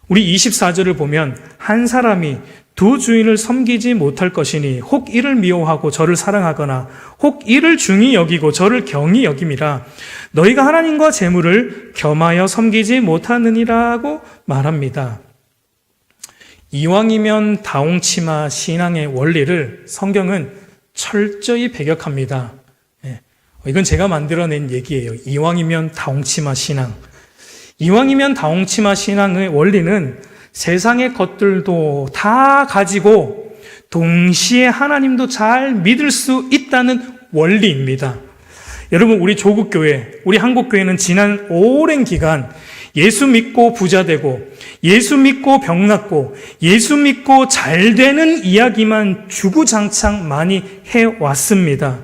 우리 24절을 보면 한 사람이 두 주인을 섬기지 못할 것이니 혹 이를 미워하고 저를 사랑하거나 혹 이를 중히 여기고 저를 경히 여김이라. 너희가 하나님과 재물을 겸하여 섬기지 못하느니라고 말합니다. 이왕이면 다홍치마 신앙의 원리를 성경은 철저히 배격합니다. 이건 제가 만들어낸 얘기예요. 이왕이면 다홍치마 신앙. 이왕이면 다홍치마 신앙의 원리는 세상의 것들도 다 가지고 동시에 하나님도 잘 믿을 수 있다는 원리입니다. 여러분, 우리 조국교회, 우리 한국교회는 지난 오랜 기간 예수 믿고 부자 되고 예수 믿고 병 낫고 예수 믿고 잘 되는 이야기만 주구장창 많이 해왔습니다.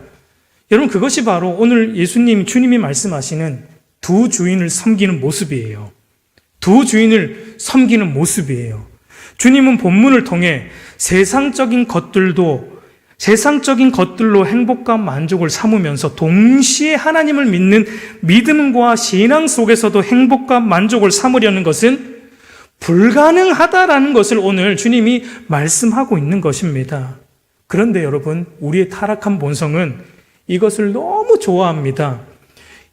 여러분, 그것이 바로 오늘 주님이 말씀하시는 두 주인을 섬기는 모습이에요. 두 주인을 섬기는 모습이에요. 주님은 본문을 통해 세상적인 것들로 행복과 만족을 삼으면서 동시에 하나님을 믿는 믿음과 신앙 속에서도 행복과 만족을 삼으려는 것은 불가능하다라는 것을 오늘 주님이 말씀하고 있는 것입니다. 그런데 여러분, 우리의 타락한 본성은 이것을 너무 좋아합니다.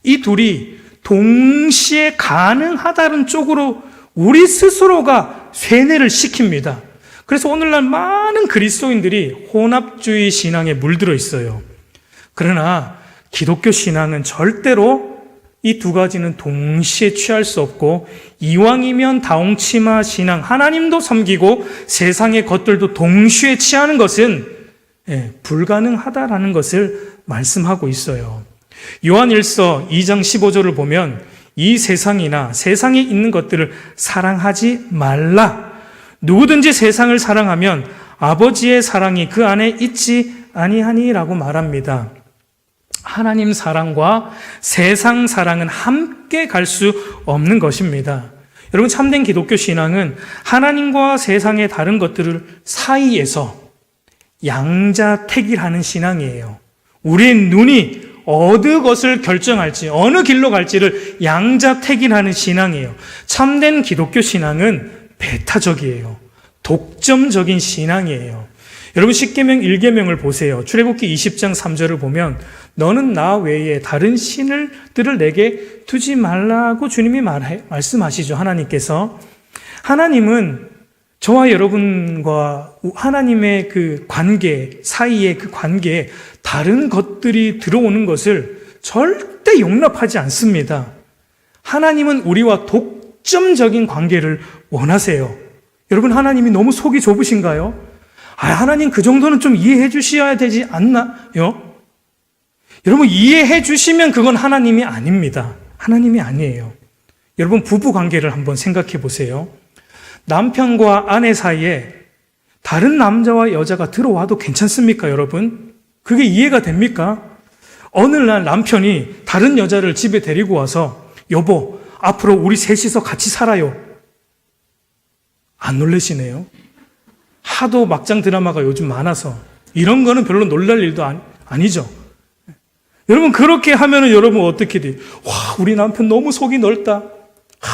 이 둘이 동시에 가능하다는 쪽으로 우리 스스로가 쇠뇌를 시킵니다. 그래서 오늘날 많은 그리스도인들이 혼합주의 신앙에 물들어 있어요. 그러나 기독교 신앙은 절대로 이 두 가지는 동시에 취할 수 없고, 이왕이면 다홍치마 신앙, 하나님도 섬기고 세상의 것들도 동시에 취하는 것은 불가능하다라는 것을 말씀하고 있어요. 요한일서 2장 15절을 보면 이 세상이나 세상에 있는 것들을 사랑하지 말라. 누구든지 세상을 사랑하면 아버지의 사랑이 그 안에 있지 아니하니라고 말합니다. 하나님 사랑과 세상 사랑은 함께 갈 수 없는 것입니다. 여러분, 참된 기독교 신앙은 하나님과 세상의 다른 것들을 사이에서 양자택일하는 신앙이에요. 우리의 눈이 어느 것을 결정할지, 어느 길로 갈지를 양자택일하는 신앙이에요. 참된 기독교 신앙은 배타적이에요. 독점적인 신앙이에요. 여러분, 십계명 1계명을 보세요. 출애굽기 20장 3절을 보면 너는 나 외에 다른 신들을 내게 두지 말라고 주님이 말씀하시죠. 하나님께서. 하나님은 저와 여러분과 하나님의 그 관계 사이의 그 관계에 다른 것들이 들어오는 것을 절대 용납하지 않습니다. 하나님은 우리와 독점적인 관계를 원하세요. 여러분, 하나님이 너무 속이 좁으신가요? 하나님 그 정도는 좀 이해해 주셔야 되지 않나요? 여러분, 이해해 주시면 그건 하나님이 아닙니다. 하나님이 아니에요. 여러분, 부부 관계를 한번 생각해 보세요. 남편과 아내 사이에 다른 남자와 여자가 들어와도 괜찮습니까, 여러분? 그게 이해가 됩니까? 어느 날 남편이 다른 여자를 집에 데리고 와서 여보, 앞으로 우리 셋이서 같이 살아요. 안 놀라시네요. 하도 막장 드라마가 요즘 많아서 이런 거는 별로 놀랄 일도 아니죠. 여러분, 그렇게 하면은 여러분 어떻게 돼요? 와, 우리 남편 너무 속이 넓다.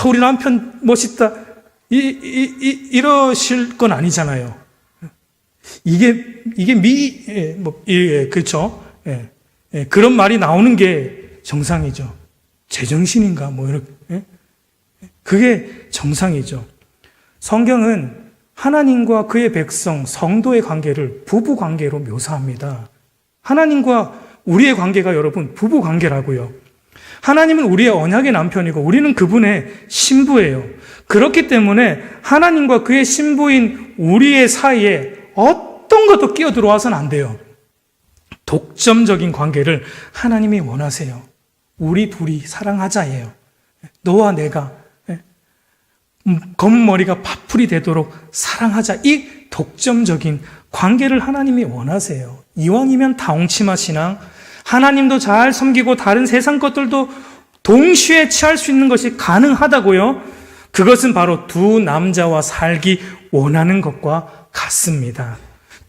우리 남편 멋있다. 이러실 건 아니잖아요. 그렇죠. 그런 말이 나오는 게 정상이죠. 제정신인가? 이렇게. 그게 정상이죠. 성경은 하나님과 그의 백성, 성도의 관계를 부부 관계로 묘사합니다. 하나님과 우리의 관계가 여러분 부부 관계라고요. 하나님은 우리의 언약의 남편이고 우리는 그분의 신부예요. 그렇기 때문에 하나님과 그의 신부인 우리의 사이에 어떤 것도 끼어 들어와서는 안 돼요. 독점적인 관계를 하나님이 원하세요. 우리 둘이 사랑하자예요. 너와 내가 검은 머리가 파풀이 되도록 사랑하자. 이 독점적인 관계를 하나님이 원하세요. 이왕이면 다홍치마 신앙, 하나님도 잘 섬기고 다른 세상 것들도 동시에 취할 수 있는 것이 가능하다고요. 그것은 바로 두 남자와 살기 원하는 것과 같습니다.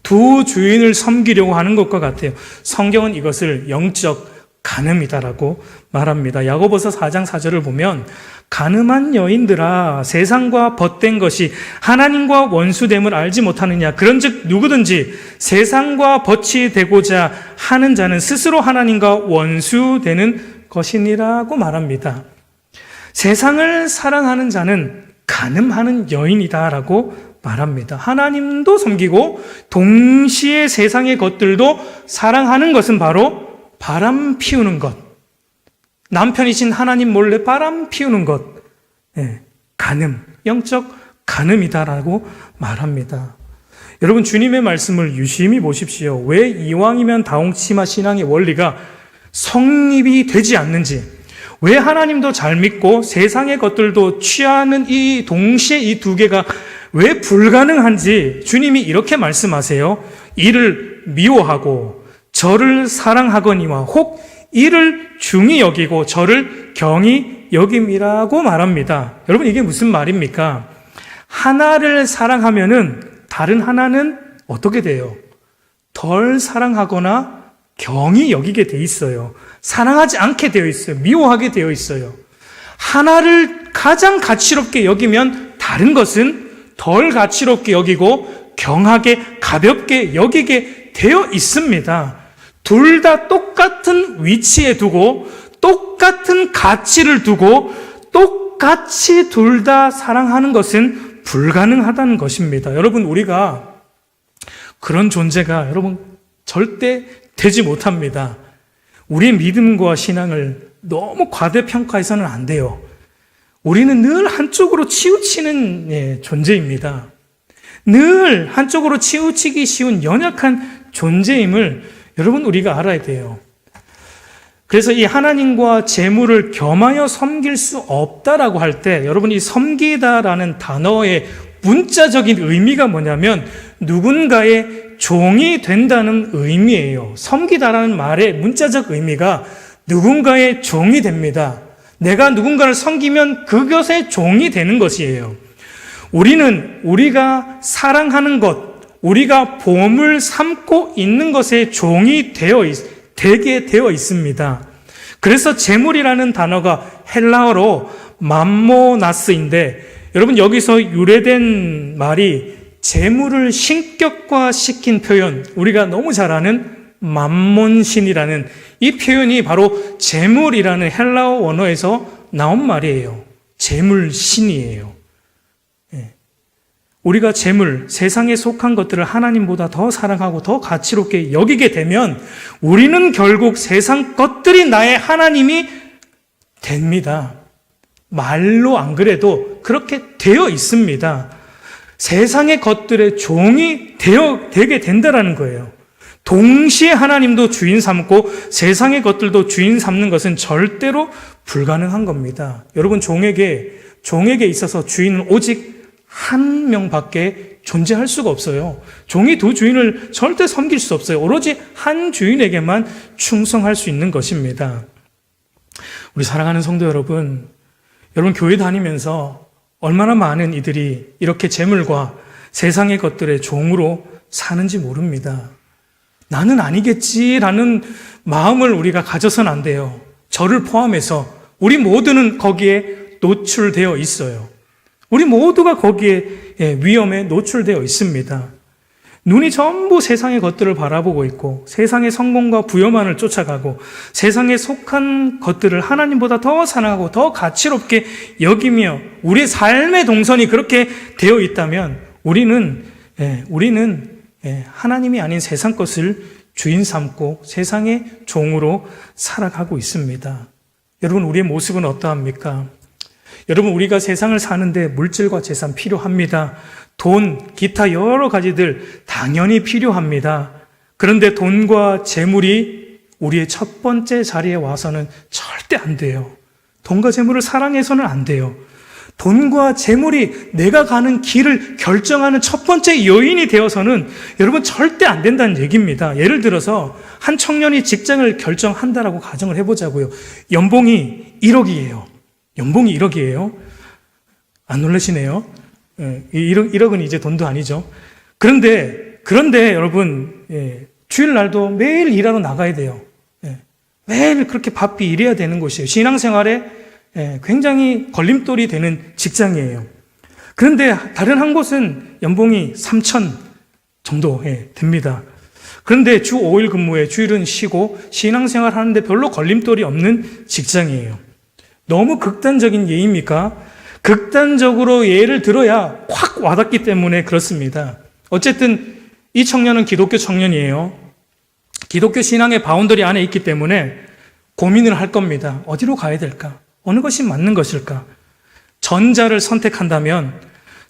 두 주인을 섬기려고 하는 것과 같아요. 성경은 이것을 영적 간음이다라고 말합니다. 야고보서 4장 4절을 보면 간음한 여인들아, 세상과 벗된 것이 하나님과 원수됨을 알지 못하느냐. 그런즉 누구든지 세상과 벗이 되고자 하는 자는 스스로 하나님과 원수되는 것이니라고 말합니다. 세상을 사랑하는 자는 간음하는 여인이다라고 말합니다. 하나님도 섬기고 동시에 세상의 것들도 사랑하는 것은 바로 바람 피우는 것. 남편이신 하나님 몰래 바람 피우는 것. 간음, 영적 간음이다라고 말합니다. 여러분, 주님의 말씀을 유심히 보십시오. 왜 이왕이면 다홍치마 신앙의 원리가 성립이 되지 않는지, 왜 하나님도 잘 믿고 세상의 것들도 취하는 이 동시에 이 두 개가 왜 불가능한지 주님이 이렇게 말씀하세요. 이를 미워하고 저를 사랑하거니와 혹 이를 중히 여기고 저를 경히 여김이라고 말합니다. 여러분, 이게 무슨 말입니까? 하나를 사랑하면은 다른 하나는 어떻게 돼요? 덜 사랑하거나 경히 여기게 돼 있어요. 사랑하지 않게 되어 있어요. 미워하게 되어 있어요. 하나를 가장 가치롭게 여기면 다른 것은 덜 가치롭게 여기고 경하게 가볍게 여기게 되어 있습니다. 둘 다 똑같은 위치에 두고 똑같은 가치를 두고 똑같이 둘 다 사랑하는 것은 불가능하다는 것입니다. 여러분, 우리가 그런 존재가 여러분 절대 되지 못합니다. 우리의 믿음과 신앙을 너무 과대평가해서는 안 돼요. 우리는 늘 한쪽으로 치우치는 존재입니다. 늘 한쪽으로 치우치기 쉬운 연약한 존재임을 여러분 우리가 알아야 돼요. 그래서 이 하나님과 재물을 겸하여 섬길 수 없다라고 할 때 여러분 이 섬기다라는 단어의 문자적인 의미가 뭐냐면 누군가의 종이 된다는 의미예요. 섬기다라는 말의 문자적 의미가 누군가의 종이 됩니다. 내가 누군가를 섬기면 그것의 종이 되는 것이에요. 우리는 우리가 사랑하는 것, 우리가 보물 삼고 있는 것에 종이 되게 되어 있습니다. 그래서 재물이라는 단어가 헬라어로 맘모나스인데 여러분 여기서 유래된 말이 재물을 신격화시킨 표현, 우리가 너무 잘 아는 맘몬신이라는 이 표현이 바로 재물이라는 헬라어 원어에서 나온 말이에요. 재물신이에요. 우리가 재물, 세상에 속한 것들을 하나님보다 더 사랑하고 더 가치롭게 여기게 되면 우리는 결국 세상 것들이 나의 하나님이 됩니다. 말로 안 그래도 그렇게 되어 있습니다. 세상의 것들의 종이 되게 된다라는 거예요. 동시에 하나님도 주인 삼고 세상의 것들도 주인 삼는 것은 절대로 불가능한 겁니다. 여러분 종에게 있어서 주인은 오직 한 명밖에 존재할 수가 없어요. 종이 두 주인을 절대 섬길 수 없어요. 오로지 한 주인에게만 충성할 수 있는 것입니다. 우리 사랑하는 성도 여러분, 교회 다니면서 얼마나 많은 이들이 이렇게 재물과 세상의 것들의 종으로 사는지 모릅니다. 나는 아니겠지라는 마음을 우리가 가져서는 안 돼요. 저를 포함해서 우리 모두는 거기에 노출되어 있어요. 우리 모두가 거기에 위험에 노출되어 있습니다. 눈이 전부 세상의 것들을 바라보고 있고 세상의 성공과 부여만을 쫓아가고 세상에 속한 것들을 하나님보다 더 사랑하고 더 가치롭게 여기며 우리의 삶의 동선이 그렇게 되어 있다면 우리는 하나님이 아닌 세상 것을 주인 삼고 세상의 종으로 살아가고 있습니다. 여러분 우리의 모습은 어떠합니까? 여러분 우리가 세상을 사는데 물질과 재산 필요합니다. 돈, 기타 여러 가지들 당연히 필요합니다. 그런데 돈과 재물이 우리의 첫 번째 자리에 와서는 절대 안 돼요. 돈과 재물을 사랑해서는 안 돼요. 돈과 재물이 내가 가는 길을 결정하는 첫 번째 요인이 되어서는 여러분 절대 안 된다는 얘기입니다. 예를 들어서 한 청년이 직장을 결정한다라고 가정을 해보자고요. 연봉이 1억이에요. 연봉이 1억이에요. 안 놀라시네요. 1억은 이제 돈도 아니죠. 그런데 여러분 주일날도 매일 일하러 나가야 돼요. 매일 그렇게 바삐 일해야 되는 곳이에요. 신앙생활에 굉장히 걸림돌이 되는 직장이에요. 그런데 다른 한 곳은 연봉이 3천 정도 됩니다. 그런데 주 5일 근무에 주일은 쉬고 신앙생활 하는데 별로 걸림돌이 없는 직장이에요. 너무 극단적인 예입니까? 극단적으로 예를 들어야 확 와닿기 때문에 그렇습니다. 어쨌든 이 청년은 기독교 청년이에요. 기독교 신앙의 바운더리 안에 있기 때문에 고민을 할 겁니다. 어디로 가야 될까? 어느 것이 맞는 것일까? 전자를 선택한다면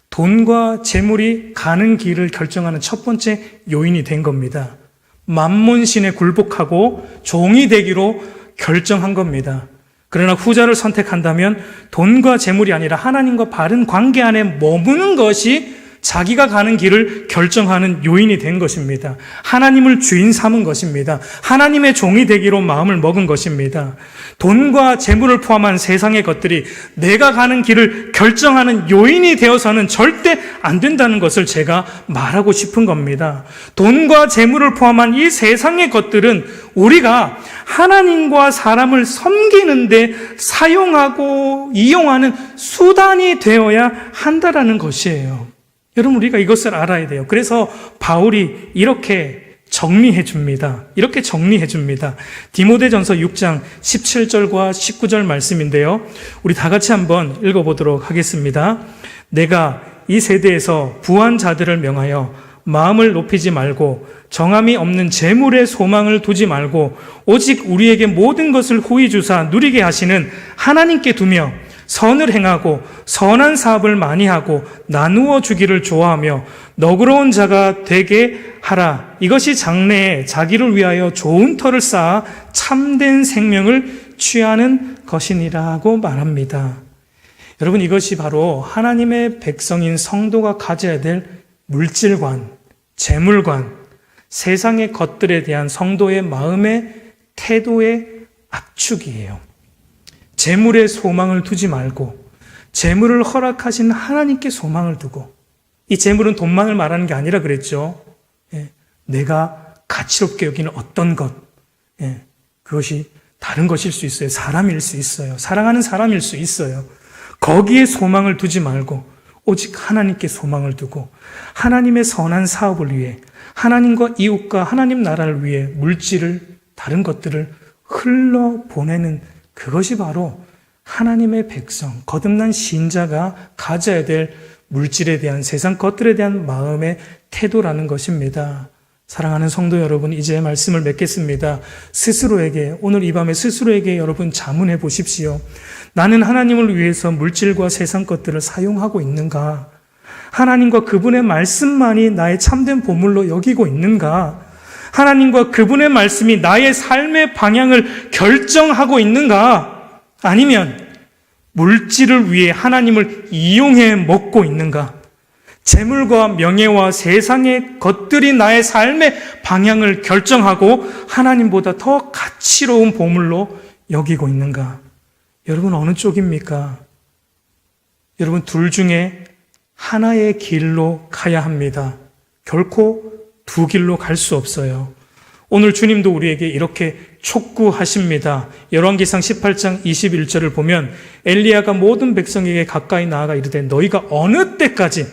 돈과 재물이 가는 길을 결정하는 첫 번째 요인이 된 겁니다. 맘몬신에 굴복하고 종이 되기로 결정한 겁니다. 그러나 후자를 선택한다면 돈과 재물이 아니라 하나님과 바른 관계 안에 머무는 것이 자기가 가는 길을 결정하는 요인이 된 것입니다. 하나님을 주인 삼은 것입니다. 하나님의 종이 되기로 마음을 먹은 것입니다. 돈과 재물을 포함한 세상의 것들이 내가 가는 길을 결정하는 요인이 되어서는 절대 안 된다는 것을 제가 말하고 싶은 겁니다. 돈과 재물을 포함한 이 세상의 것들은 우리가 하나님과 사람을 섬기는데 사용하고 이용하는 수단이 되어야 한다라는 것이에요. 여러분 우리가 이것을 알아야 돼요. 그래서 바울이 이렇게 정리해 줍니다. 디모데전서 6장 17절과 19절 말씀인데요. 우리 다 같이 한번 읽어보도록 하겠습니다. 내가 이 세대에서 부한 자들을 명하여 마음을 높이지 말고 정함이 없는 재물에 소망을 두지 말고 오직 우리에게 모든 것을 후히 주사 누리게 하시는 하나님께 두며 선을 행하고 선한 사업을 많이 하고 나누어 주기를 좋아하며 너그러운 자가 되게 하라. 이것이 장래에 자기를 위하여 좋은 터를 쌓아 참된 생명을 취하는 것이니라고 말합니다. 여러분, 이것이 바로 하나님의 백성인 성도가 가져야 될 물질관, 재물관, 세상의 것들에 대한 성도의 마음의 태도의 압축이에요. 재물에 소망을 두지 말고 재물을 허락하신 하나님께 소망을 두고, 이 재물은 돈만을 말하는 게 아니라 그랬죠. 내가 가치롭게 여기는 어떤 것, 그것이 다른 것일 수 있어요. 사람일 수 있어요. 사랑하는 사람일 수 있어요. 거기에 소망을 두지 말고 오직 하나님께 소망을 두고 하나님의 선한 사업을 위해, 하나님과 이웃과 하나님 나라를 위해 물질을, 다른 것들을 흘러보내는, 그것이 바로 하나님의 백성, 거듭난 신자가 가져야 될 물질에 대한, 세상 것들에 대한 마음의 태도라는 것입니다. 사랑하는 성도 여러분, 이제 말씀을 맺겠습니다. 스스로에게, 오늘 이 밤에 스스로에게 여러분 자문해 보십시오. 나는 하나님을 위해서 물질과 세상 것들을 사용하고 있는가? 하나님과 그분의 말씀만이 나의 참된 보물로 여기고 있는가? 하나님과 그분의 말씀이 나의 삶의 방향을 결정하고 있는가? 아니면 물질을 위해 하나님을 이용해 먹고 있는가? 재물과 명예와 세상의 것들이 나의 삶의 방향을 결정하고 하나님보다 더 가치로운 보물로 여기고 있는가? 여러분, 어느 쪽입니까? 여러분, 둘 중에 하나의 길로 가야 합니다. 결코 두 길로 갈 수 없어요. 오늘 주님도 우리에게 이렇게 촉구하십니다. 열왕기상 18장 21절을 보면 엘리야가 모든 백성에게 가까이 나아가 이르되 너희가 어느 때까지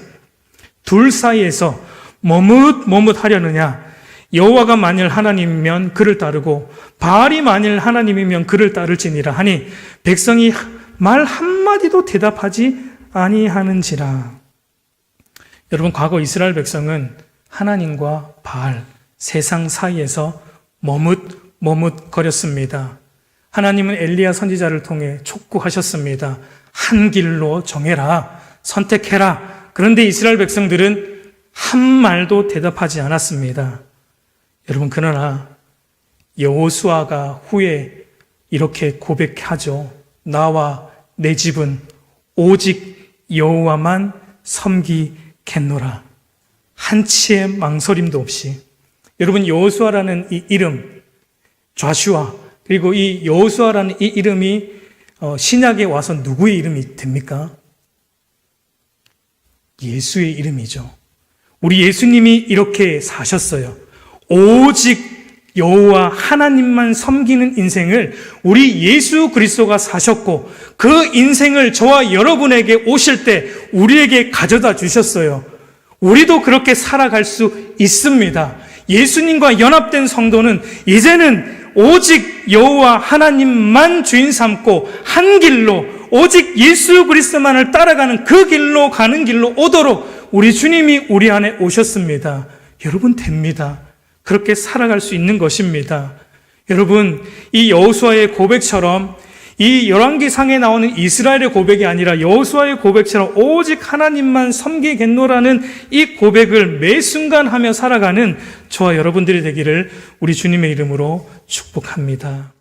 둘 사이에서 머뭇하려느냐? 여호와가 만일 하나님이면 그를 따르고 바알이 만일 하나님이면 그를 따를지니라 하니 백성이 말 한마디도 대답하지 아니하는지라. 여러분, 과거 이스라엘 백성은 하나님과 바알, 세상 사이에서 머뭇거렸습니다. 하나님은 엘리야 선지자를 통해 촉구하셨습니다. 한 길로 정해라, 선택해라. 그런데 이스라엘 백성들은 한 말도 대답하지 않았습니다. 여러분, 그러나 여호수아가 후에 이렇게 고백하죠. 나와 내 집은 오직 여호와만 섬기겠노라. 한치의 망설임도 없이. 여러분, 여호수아라는 이 이름, 좌슈아, 그리고 이 여호수아라는 이 이름이 신약에 와서 누구의 이름이 됩니까? 예수의 이름이죠. 우리 예수님이 이렇게 사셨어요. 오직 여호와 하나님만 섬기는 인생을 우리 예수 그리스도가 사셨고, 그 인생을 저와 여러분에게 오실 때 우리에게 가져다 주셨어요. 우리도 그렇게 살아갈 수 있습니다. 예수님과 연합된 성도는 이제는 오직 여호와 하나님만 주인 삼고 한 길로, 오직 예수 그리스도만을 따라가는 그 길로 가는 길로 오도록 우리 주님이 우리 안에 오셨습니다. 여러분, 됩니다. 그렇게 살아갈 수 있는 것입니다. 여러분, 이 여호수아의 고백처럼, 이 열왕기상에 나오는 이스라엘의 고백이 아니라 여호수아의 고백처럼 오직 하나님만 섬기겠노라는 이 고백을 매 순간 하며 살아가는 저와 여러분들이 되기를 우리 주님의 이름으로 축복합니다.